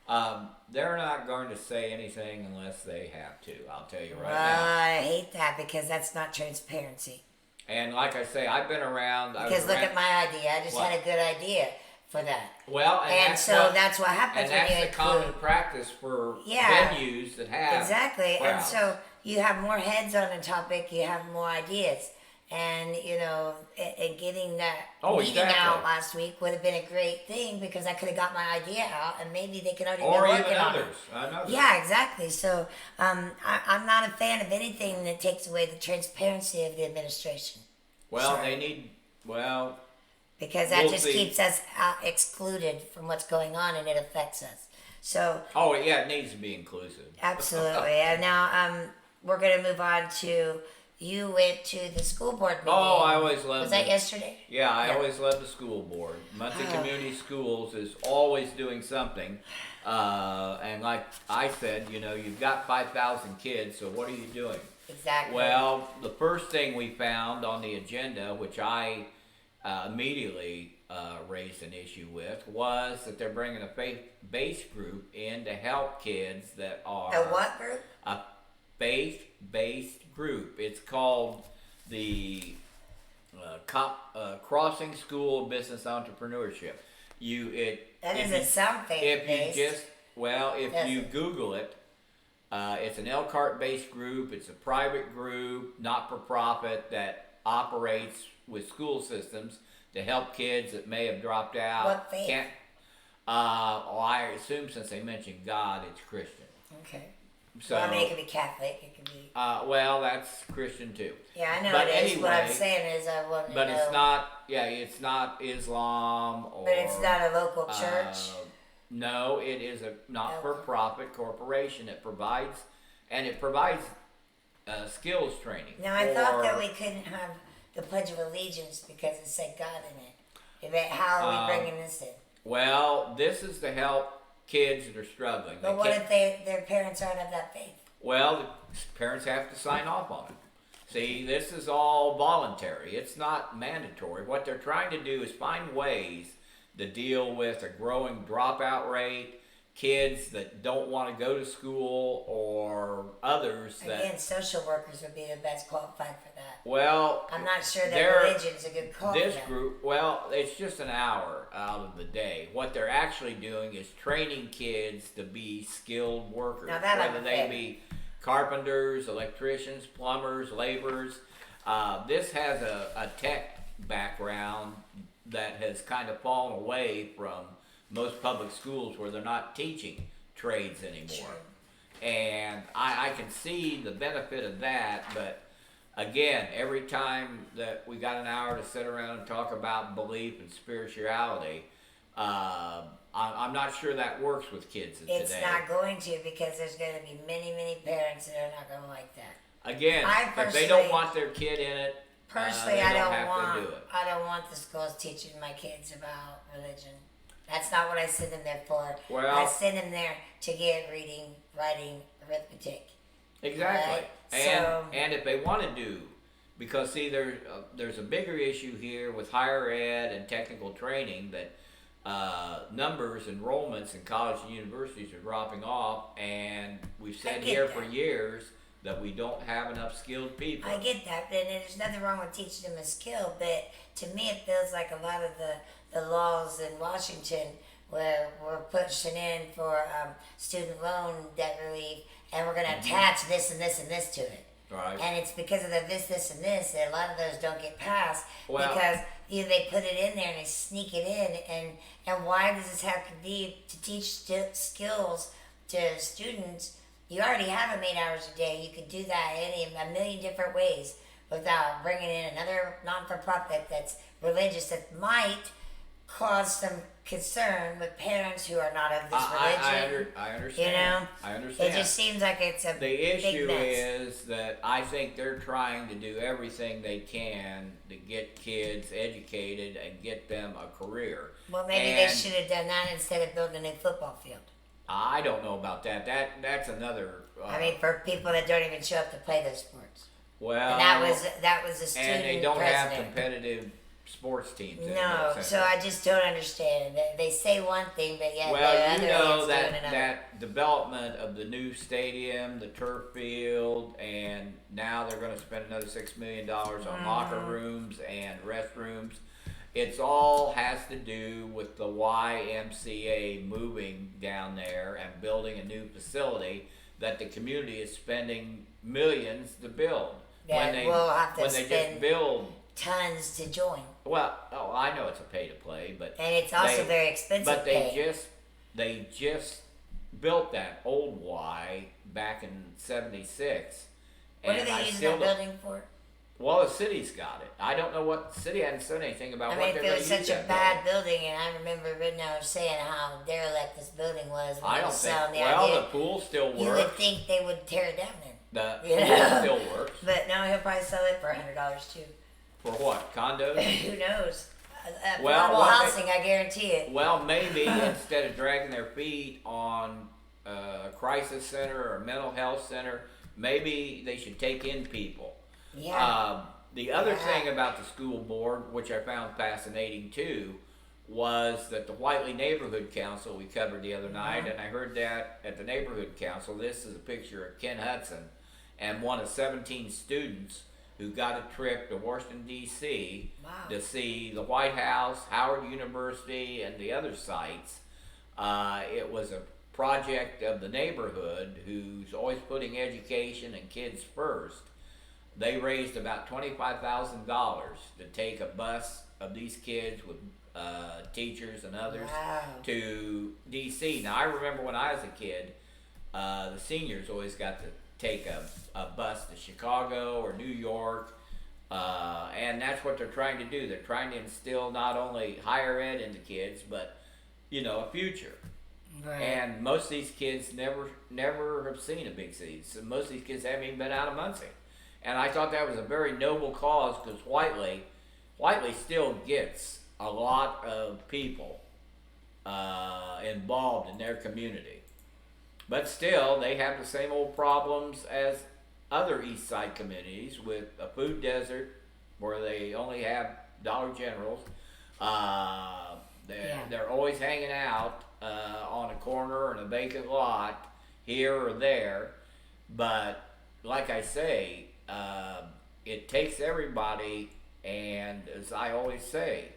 gone. They're not going to say anything unless they have to. I'll tell you right Well, now. I hate that because that's not transparency. And like I say, I've been around. Because look at my idea. I just What? had a good idea for that. Well, And so that's what happens and when you that's the common include. practice for Yeah. venues that have Exactly. And crowds. so you have more heads on a topic, you have more ideas. And, and getting that meeting exactly. out last week would have been a great thing because I could have got my idea out and maybe they could already or be even working on it. others. Yeah, exactly. So I'm not a fan of anything that takes away the transparency of the administration. Well, Sorry. they need. Well, Because that We'll just see. keeps us excluded from what's going on and it affects us. So oh yeah, it needs to be inclusive. absolutely. And now we're going to move on to, you went to the school board meeting. Oh, I always loved Was that it. yesterday? Yeah, I Yeah. always love the school board. Muncie Oh. Community Schools is always doing something. And like I said, you've got 5,000 kids, so what are you doing? Exactly. Well, the first thing we found on the agenda, which I immediately raised an issue with, was that they're bringing a faith-based group in to help kids that are... A what group? A faith-based group. It's called the Crossing School of Business Entrepreneurship. That doesn't sound faith-based. If you Google it, it's an Elkhart-based group. It's a private group, not-for-profit, that operates with school systems to help kids that may have dropped out. What faith? I assume since they mentioned God, it's Christian. Okay. So, Well, I mean, it could be Catholic. It could be... that's Christian too. Yeah, I know but it is. What I'm anyway, saying is I want to But know... it's not Islam or... But it's not a local church? No, it is a not-for-profit corporation that provides skills training. Now, I thought that we couldn't have the Pledge of Allegiance because it said God in it. How are we bringing this in? Well, this is to help kids that are struggling. But what if their parents aren't of that faith? Well, the parents have to sign off on it. See, this is all voluntary. It's not mandatory. What they're trying to do is find ways to deal with a growing dropout rate, kids that don't want to go to school, or others that... Again, social workers would be the best qualified for that. Well, I'm not sure that religion's a good call for this that. group, it's just an hour out of the day. What they're actually doing is training kids to be skilled workers, Now that whether I'm they fair. be carpenters, electricians, plumbers, laborers. This has a tech background that has kind of fallen away from most public schools where they're not teaching trades anymore. And I can see the benefit of that, but again, every time that we got an hour to sit around and talk about belief and spirituality, I'm not sure that works with kids today. It's not going to, because there's going to be many, many parents that are not going to like that. Again, if they don't personally- want their kid in it, Personally, they I don't don't have to do it. want the schools teaching my kids about religion. That's not what I send them there for. Well- I send them there to get reading, writing, arithmetic. Exactly. Right, And so- and if they want to do, because see, there's a bigger issue here with higher ed and technical training that numbers, enrollments in college and universities are dropping off, and we've said get here for that. years that we don't have enough skilled people. I get that, and there's nothing wrong with teaching them a skill, but to me it feels like a lot of the laws in Washington where we're pushing in for student loan debt relief, and we're going to attach this and this and this to it. Right. And it's because of the this and this that a lot of those don't get passed, Well- because they put it in there and they sneak it in. And why does this have to be to teach skills to students? You already have them 8 hours a day. You could do that a million different ways without bringing in another non-for-profit that's religious that might cause some concern with parents who are not of this religion. I understand. You know? I understand. It just seems like it's a The big issue mess. is that I think they're trying to do everything they can to get kids educated and get them a career. Well, maybe they And should have done that instead of building a new football field. I don't know about that. That's another. I mean, for people that don't even show up to play those sports. Well, And that was a student and they don't president. have competitive sports teams. No, so I just don't understand. They say one thing, but yet Well, the you other know hand's doing another. that development of the new stadium, the turf field, and now they're going to spend another $6 million on locker rooms and restrooms. It's all has to do with the YMCA moving down there and building a new facility that the community is spending millions to build. Yeah, we'll have to when they spend just build. tons to join. Well, I know it's a pay to play, but And it's also very expensive. But they just built that old Y back in '76. What are they using that building for? Well, the city's got it. I don't know what the city hadn't said anything about what they're going to use it was such a that bad building, and I remember Ridnour saying how derelict this building was. When I he don't was think. selling the Well, idea. the pool still works. You would think they would tear it down then. The You pool know? still works. But no, he'll probably sell it for $100 too. For what? Condos? Who knows? Well, Affordable housing, I guarantee it. Well, maybe instead of dragging their feet on a crisis center or a mental health center, maybe they should take in people. Yeah. The other thing about the school board, which I found fascinating too, was that the Whiteley Neighborhood Council we covered the other night, and I heard that at the Neighborhood Council. This is a picture of Ken Hudson and one of 17 students who got a trip to Washington, D.C. Wow. to see the White House, Howard University, and the other sites. It was a project of the neighborhood who's always putting education and kids first. They raised about $25,000 to take a bus of these kids with teachers and others to D.C. Now, I remember when I was a kid, the seniors always got to take a bus to Chicago or New York, and that's what they're trying to do. They're trying to instill not only higher ed into kids, but, a future. Right. And most of these kids never have seen a big city. So most of these kids haven't even been out of Muncie. And I thought that was a very noble cause because Whiteley still gets a lot of people involved in their community. But still, they have the same old problems as other East Side communities with a food desert where they only have Dollar Generals. They're always hanging out on a corner in a vacant lot here or there. But like I say, it takes everybody, and as I always say,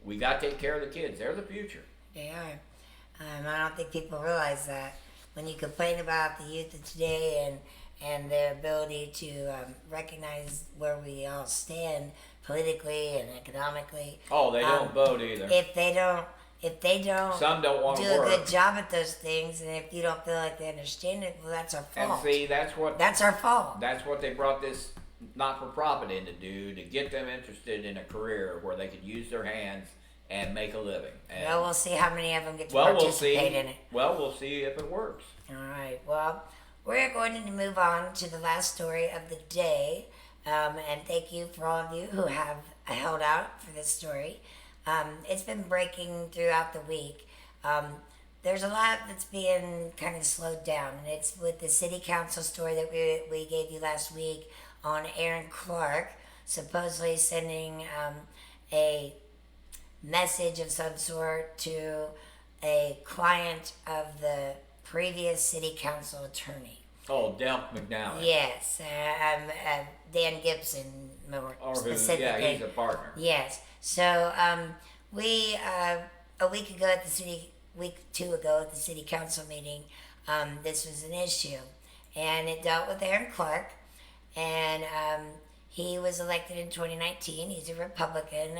we got to take care of the kids. They're the future. They are. I don't think people realize that. When you complain about the youth of today and their ability to recognize where we all stand politically and economically. Oh, they don't vote either. If they don't Some don't want do to work. a good job at those things, and if you don't feel like they understand it, well, that's our fault. And see, that's our fault. That's what they brought this not-for-profit in to do, to get them interested in a career where they could use their hands and make a living. And Well, we'll see how many of them get to participate in it. Well, we'll see if it works. All right. Well, we're going to move on to the last story of the day. And thank you for all of you who have held out for this story. It's been breaking throughout the week. There's a lot that's being kind of slowed down, and it's with the city council story that we gave you last week on Aaron Clark supposedly sending a message of some sort to a client of the previous city council attorney. Oh, Delph McNally. Yes, Dan Gibson more specifically. Yeah, he's a partner. Yes. So we a week ago at the week 2 ago at the city council meeting, this was an issue, and it dealt with Aaron Clark, and he was elected in 2019. He's a Republican,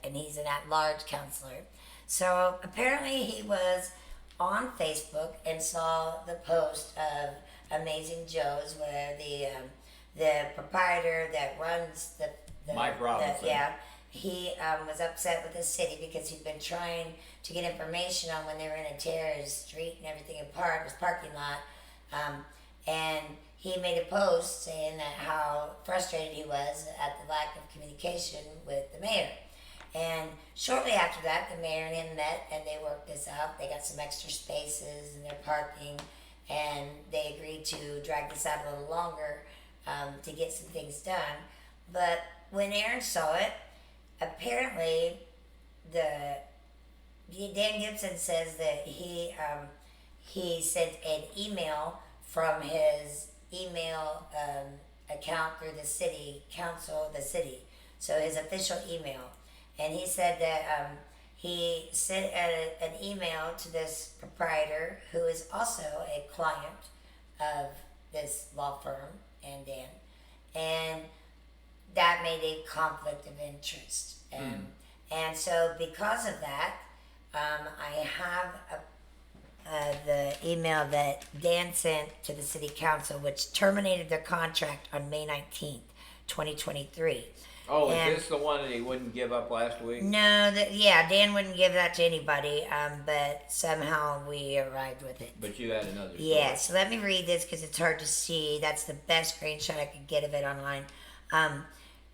and he's an at-large counselor. So apparently he was on Facebook and saw the post of Amazing Joe's, where the proprietor that runs the Mike Robinson. He was upset with the city because he'd been trying to get information on when they were going to tear his street and everything apart, his parking lot, and he made a post saying that how frustrated he was at the lack of communication with the mayor. And shortly after that, the mayor and him met and they worked this out. They got some extra spaces in their parking, and they agreed to drag this out a little longer to get some things done. But when Aaron saw it, apparently Dan Gibson says that he sent an email from his email account through the city council, the city, so his official email, and he said that he sent an email to this proprietor who is also a client of this law firm and Dan, and that made a conflict of interest, and so because of that, I have the email that Dan sent to the city council, which terminated their contract on May 19th, 2023. Oh, is this the one that he wouldn't give up last week? No, Dan wouldn't give that to anybody, but somehow we arrived with it. But you had another story. Yeah, so let me read this because it's hard to see. That's the best screenshot I could get of it online.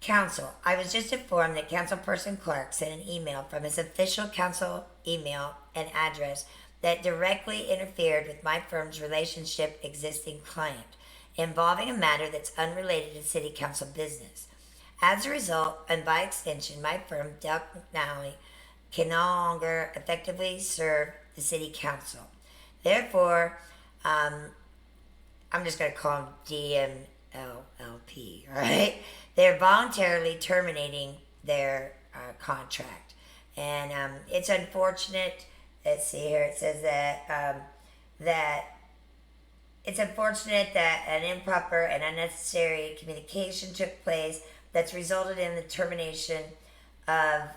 Council, I was just informed that Councilperson Clark sent an email from his official council email and address that directly interfered with my firm's relationship existing client, involving a matter that's unrelated to city council business. As a result, and by extension, my firm, Delk McNally, can no longer effectively serve the city council. Therefore, I'm just going to call them DMLLP, all right? They're voluntarily terminating their contract. And it's unfortunate. Let's see here. It says that it's unfortunate that an improper and unnecessary communication took place that's resulted in the termination of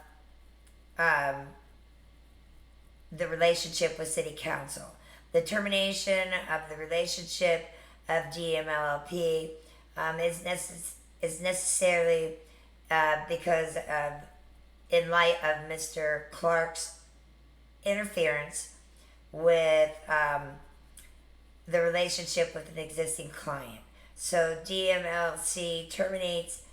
the relationship with City Council. The termination of the relationship of DMLLP is necessarily because of, in light of Mr. Clark's interference with the relationship with an existing client. So DMLC terminates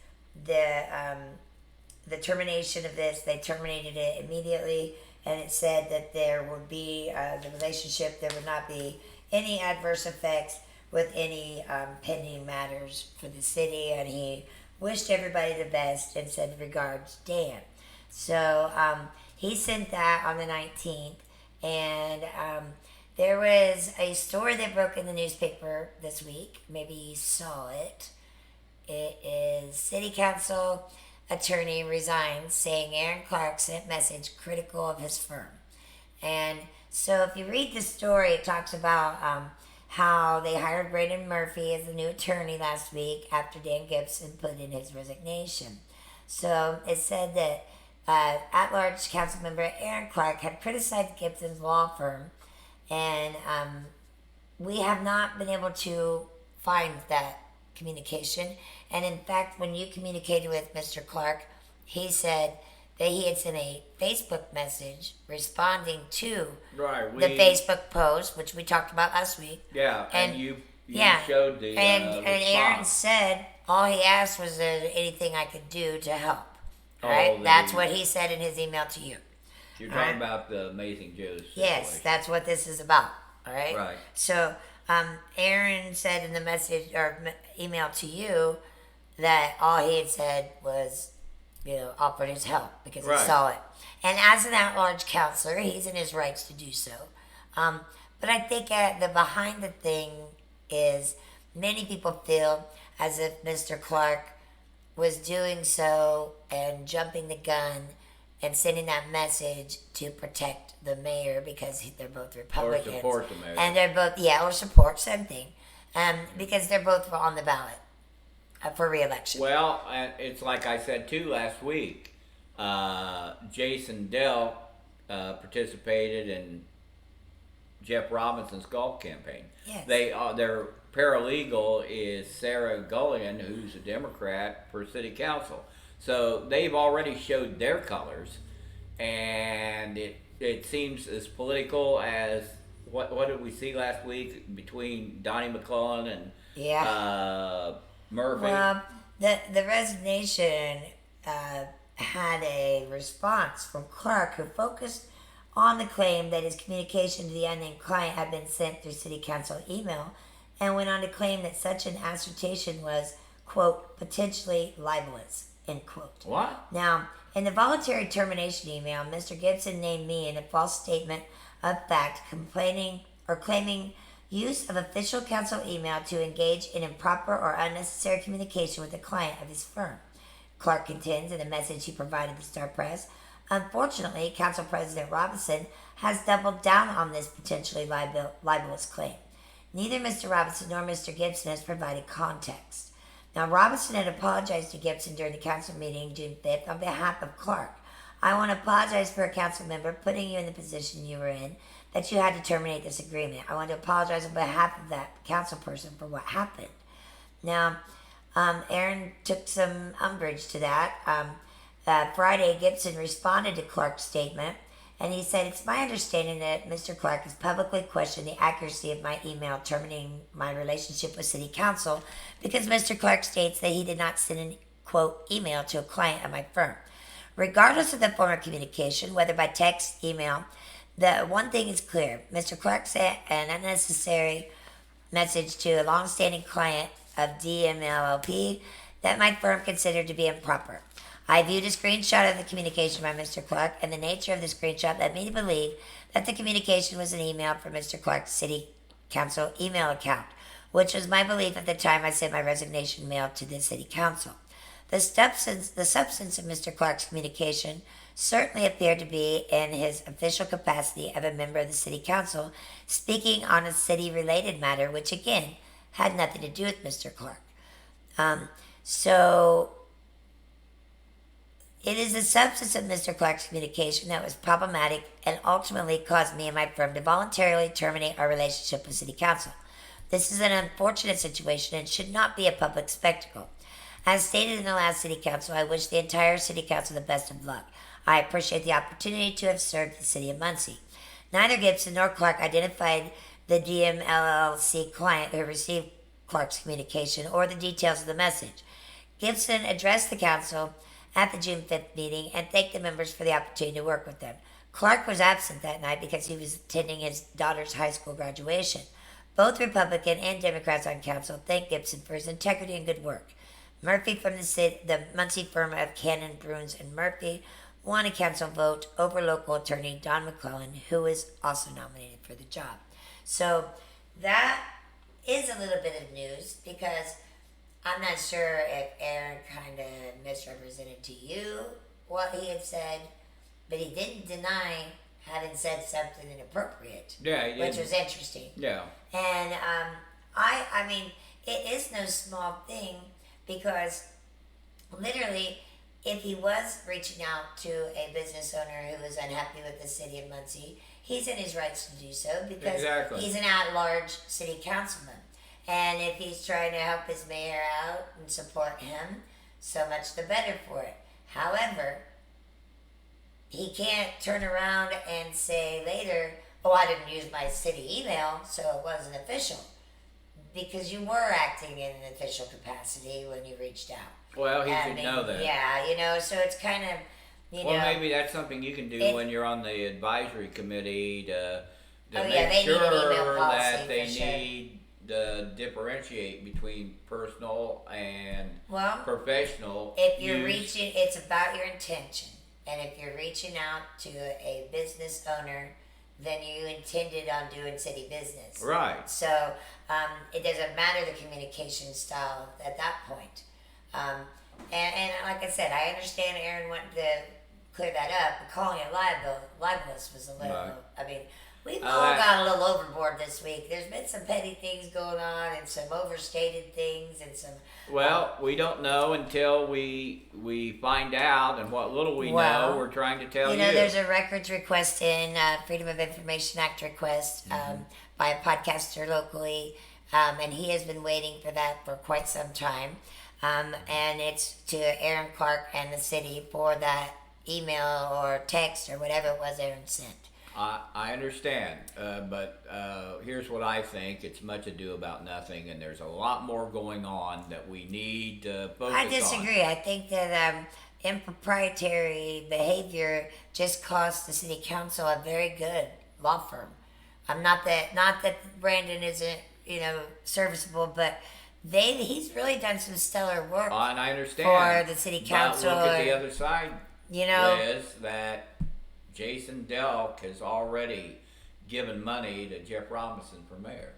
the termination of this. They terminated it immediately, and it said that there would be the relationship. There would not be any adverse effects with any pending matters for the city, and he wished everybody the best and said regards, Dan. So he sent that on the 19th, and there was a story that broke in the newspaper this week. Maybe you saw it. It is City Council attorney resigns, saying Aaron Clark sent message critical of his firm. And so if you read the story, it talks about how they hired Brandon Murphy as the new attorney last week after Dan Gibson put in his resignation. So it said that at-large council member Aaron Clark had criticized Gibson's law firm, and we have not been able to find that communication. And in fact, when you communicated with Mr. Clark, he said that he had sent a Facebook message responding to the Facebook post, which we talked about last week. Yeah, and you showed the and Aaron said all he asked was anything I could do to help. Right? That's what he said in his email to you. You're talking about the Amazing Joe's situation. Yes, that's what this is about. All right? Right. So Aaron said in the message or email to you that all he had said was, offered his help because he saw it. And as an at-large counselor, he's in his rights to do so. But I think the behind the thing is many people feel as if Mr. Clark was doing so and jumping the gun and sending that message to protect the mayor because they're both Republicans. Or support the mayor. And they're both, or support, same thing. Because they're both on the ballot for re-election. Well, it's like I said too last week. Jason Dell participated in Jeff Robinson's golf campaign. Yes. Their paralegal is Sarah Gullion, who's a Democrat for city council. So they've already showed their colors, and it seems as political as what did we see last week between Donnie McClellan and Murphy? Well, the resignation had a response from Clark, who focused on the claim that his communication to the unnamed client had been sent through city council email, and went on to claim that such an assertion was, quote, potentially libelous, end quote. What? Now, in the voluntary termination email, Mr. Gibson named me in a false statement of fact, complaining or claiming use of official counsel email to engage in improper or unnecessary communication with a client of his firm. Clark contends in a message he provided the Star Press. Unfortunately, Council President Robinson has doubled down on this potentially libelous claim. Neither Mr. Robinson nor Mr. Gibson has provided context. Now, Robinson had apologized to Gibson during the council meeting June 5th on behalf of Clark. I want to apologize for a council member putting you in the position you were in, that you had to terminate this agreement. I want to apologize on behalf of that council person for what happened. Now, Aaron took some umbrage to that. Friday, Gibson responded to Clark's statement, and he said, "It's my understanding that Mr. Clark has publicly questioned the accuracy of my email terminating my relationship with City Council because Mr. Clark states that he did not send an, quote, email to a client of my firm. Regardless of the form of communication, whether by text, email, the one thing is clear. Mr. Clark sent an unnecessary message to a long-standing client of DMLLP that my firm considered to be improper. I viewed a screenshot of the communication by Mr. Clark, and the nature of the screenshot led me to believe that the communication was an email from Mr. Clark's City Council email account, which was my belief at the time I sent my resignation mail to the City Council. The substance of Mr. Clark's communication certainly appeared to be in his official capacity of a member of the City Council, speaking on a city-related matter, which again had nothing to do with Mr. Clark. So it is the substance of Mr. Clark's communication that was problematic and ultimately caused me and my firm to voluntarily terminate our relationship with City Council. This is an unfortunate situation and should not be a public spectacle. As stated in the last City Council, I wish the entire City Council the best of luck. I appreciate the opportunity to have served the City of Muncie. Neither Gibson nor Clark identified the DMLLC client who received Clark's communication or the details of the message. Gibson addressed the Council at the June 5th meeting and thanked the members for the opportunity to work with them. Clark was absent that night because he was attending his daughter's high school graduation. Both Republican and Democrats on Council thanked Gibson for his integrity and good work. Murphy from the Muncie firm of Cannon, Bruins, and Murphy won a council vote over local attorney Don McClellan, who was also nominated for the job. So that is a little bit of news because I'm not sure if Aaron kind of misrepresented to you what he had said, but he didn't deny having said something inappropriate. Yeah, he did. Which was interesting. Yeah. And I mean, it is no small thing because literally, if he was reaching out to a business owner who was unhappy with the city of Muncie, he's in his rights to do so because Exactly. he's an at-large city councilman. And if he's trying to help his mayor out and support him, so much the better for it. However, he can't turn around and say later, "Oh, I didn't use my city email, so it wasn't official." Because you were acting in an official capacity when you reached out. Well, he should know that. Yeah, so it's kind of, Well, maybe that's something you can do when you're on the advisory committee to make sure that they need to differentiate between personal and professional. If you're reaching, it's about your intention. And if you're reaching out to a business owner, then you intended on doing city business. Right. So it doesn't matter the communication style at that point. And like I said, I understand Aaron wanted to clear that up, but calling it libelous was a little, Right. I mean, we've all got a little overboard this week. There's been some petty things going on and some overstated things and some... Well, we don't know until we find out, and what little we know, we're trying to tell you. There's a records request in Freedom of Information Act request by a podcaster locally, and he has been waiting for that for quite some time. And it's to Aaron Clark and the city for that email or text or whatever it was Aaron sent. I understand, but here's what I think. It's much ado about nothing, and there's a lot more going on that we need to focus on. I disagree. I think that improprietary behavior just cost the city council a very good law firm. Not that Brandon isn't, serviceable, but he's really done some stellar work And I understand. for the city council. But look at the other side, You know, Liz, that Jason Delk has already given money to Jeff Robinson for mayor.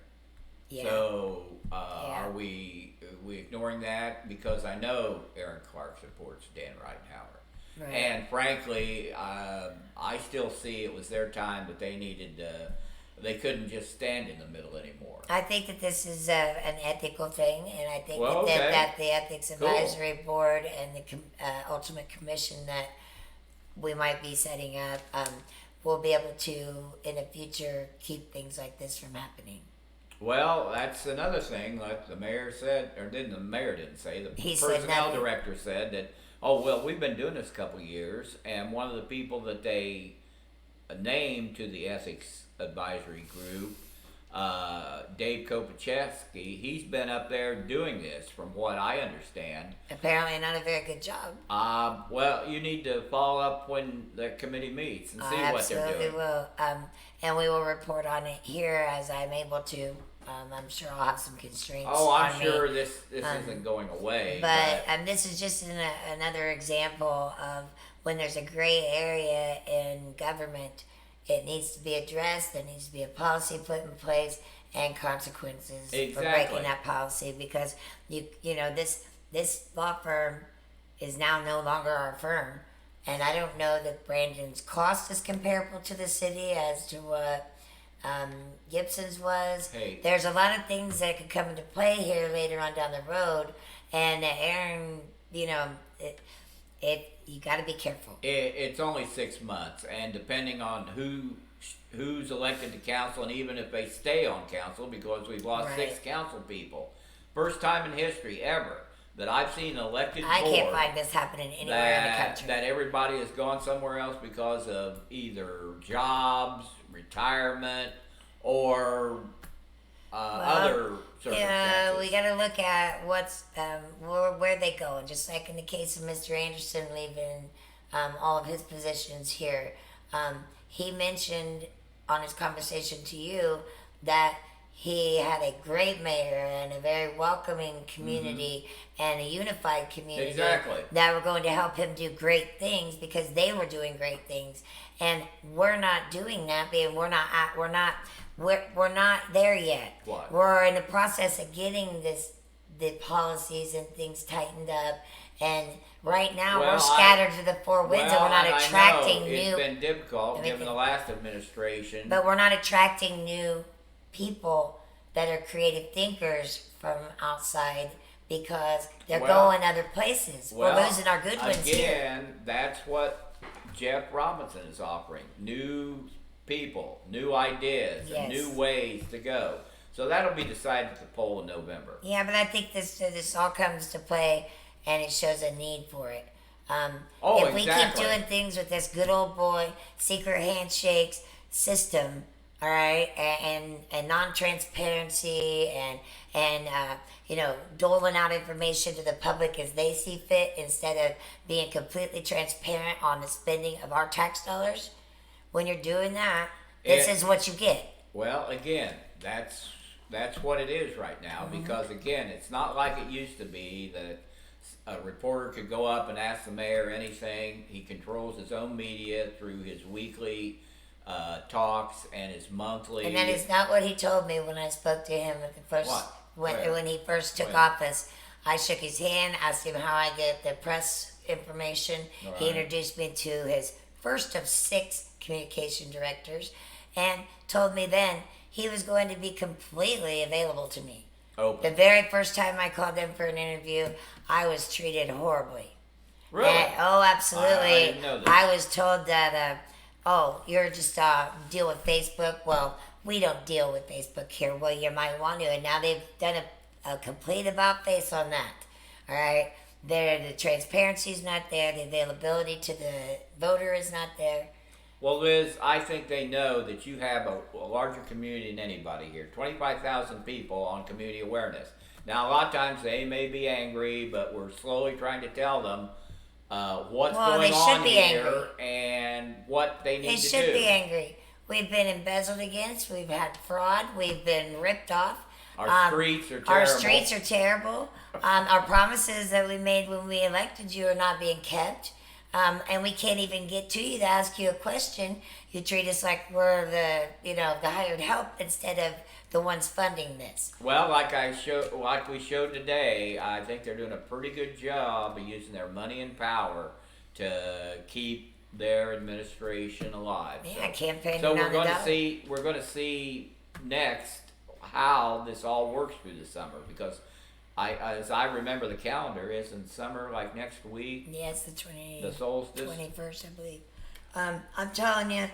yeah. So are we ignoring that? Because I know Aaron Clark supports Dan Reitenhauer. Right. And frankly, I still see it was their time that they needed. They couldn't just stand in the middle anymore. I think that this is an ethical thing, and I think Well, that, okay. that the Ethics Cool. Advisory Board and the Ultimate Commission that we might be setting up will be able to, in the future, keep things like this from happening. Well, that's another thing. Like the mayor said, or the mayor didn't say. The He said personnel nothing. director said that. Oh well, we've been doing this a couple of years, and one of the people that they named to the ethics advisory group, Dave Kopachevsky, he's been up there doing this, from what I understand. Apparently, not a very good job. Well, you need to follow up when the committee meets and see I what they're absolutely doing. will. And we will report on it here as I'm able to. I'm sure I'll have some constraints. Oh, I'm on sure me. this isn't going away. But this is just another example of when there's a gray area in government, it needs to be addressed. There needs to be a policy put in place and consequences for Exactly. breaking that policy, because you know this law firm is now no longer our firm, and I don't know that Brandon's cost is comparable to the city as to what Gibson's was. Hey. There's a lot of things that could come into play here later on down the road, and Aaron, you know, you got to be careful. It's only 6 months, and depending on who's elected to council, and even if they stay on council, because we've lost Right. 6 council people, first time in history ever that I've seen an elected I board can't find this happening anywhere in the country. that everybody has gone somewhere else because of either jobs, retirement, or other circumstances. Yeah, we got to look at what's where they go. Just like in the case of Mr. Anderson leaving all of his positions here, he mentioned on his conversation to you that he had a great mayor and a very welcoming community and a unified community Exactly. that were going to help him do great things because they were doing great things, and we're not doing that. And we're not there yet. What? We're in the process of getting the policies and things tightened up, and right now Well, we're scattered to the four winds, and we're not and attracting I know new. It's been difficult Let me given the think. last administration. But we're not attracting new people that are creative thinkers from outside because they're Well- going other places. Well, we're losing our good ones here. Again, that's what Jeff Robinson is offering. New people, new ideas, Yes. and new ways to go. So that'll be decided at the poll in November. Yeah, but I think this all comes to play, and it shows a need for it. If we keep exactly. doing things with this good old boy secret handshakes system, all right, and non-transparency and doling out information to the public as they see fit instead of being completely transparent on the spending of our tax dollars. When you're doing that, this is what you get. Well, again, that's what it is right now, because again, it's not like it used to be that a reporter could go up and ask the mayor anything. He controls his own media through his weekly talks and his monthly. And that is not what he told me when I spoke to him at the first What? when Where? when he first took When? office. I shook his hand, asked him how I get the press information. All He right. introduced me to his first of 6 communication directors, and told me then he was going to be completely available to me. The Open. very first time I called him for an interview, I was treated horribly. Really? Oh, absolutely. I didn't know that. I was told that, you're just deal with Facebook. Well, we don't deal with Facebook here. Well, you might want to. And now they've done a complete about face on that. All right? The transparency is not there. The availability to the voter is not there. Well, Liz, I think they know that you have a larger community than anybody here. 25,000 people on community awareness. Now, a lot of times they may be angry, but we're slowly trying to tell them what's Well, going they should on be here and what they need They to should do. be angry. We've been embezzled against. We've had fraud. We've been ripped off. Our streets are terrible. Our streets are terrible. Our promises that we made when we elected you are not being kept. And we can't even get to you to ask you a question. You treat us like we're the hired help instead of the ones funding this. Well, like we showed today, I think they're doing a pretty good job of using their money and power to keep their administration alive. Yeah, campaigning So on we're the going to dollar. see. We're going to see next how this all works through the summer, because as I remember the calendar, isn't summer like next week? Yeah, it's the The solstice. 21st, I believe. I'm telling you,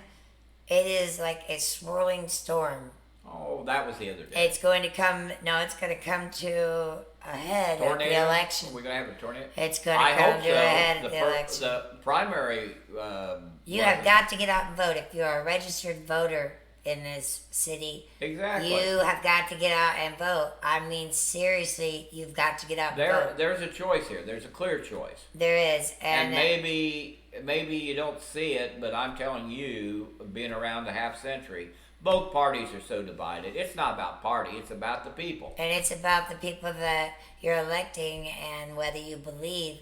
it is like a swirling storm. Oh, that was the other day. It's going to come. No, it's going to come to a head at the election. We're going to have a tornado. It's going to I come hope to so. a head at the election. The primary. You have got to get out and vote. If you are a registered voter in this city, Exactly. you have got to get out and vote. I mean, seriously, you've got to get out and vote. There's a choice here. There's a clear choice. There is, And maybe you don't see it, but I'm telling you, being around a half century, both parties are so divided. It's not about party, it's about the people. And it's about the people that you're electing and whether you believe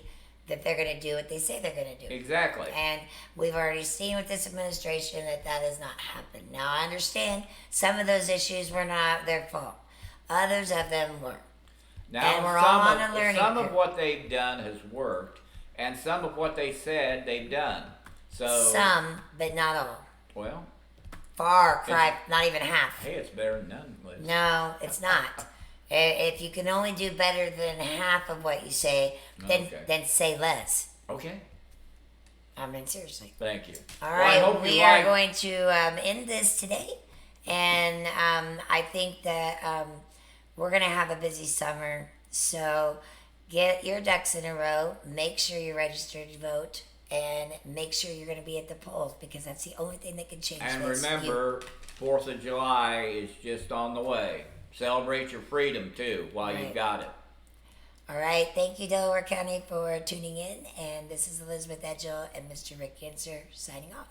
that they're going to do what they say they're going to do. Exactly. And we've already seen with this administration that has not happened. Now, I understand some of those issues were not their fault. Others of them were. Now, and we're all on a learning some curve. of what they've done has worked, and some of what they said they've done. So Some, but not all. well, Far cry, not even half. hey, it's better than none, Liz. No, it's not. If you can only do better than half of what you say, then say less. Okay. I mean, seriously. Thank you. All Well, I right, hope we you are like- going to end this today. And I think that we're going to have a busy summer. So get your ducks in a row. Make sure you're registered to vote. And make sure you're going to be at the polls, because that's the only thing that can change And this. remember, 4th of July is just on the way. Celebrate your freedom, too, while Right. you've got it. All right. Thank you, Delaware County, for tuning in. And this is Elisabeth Edgell and Mr. Rick Yencer signing off.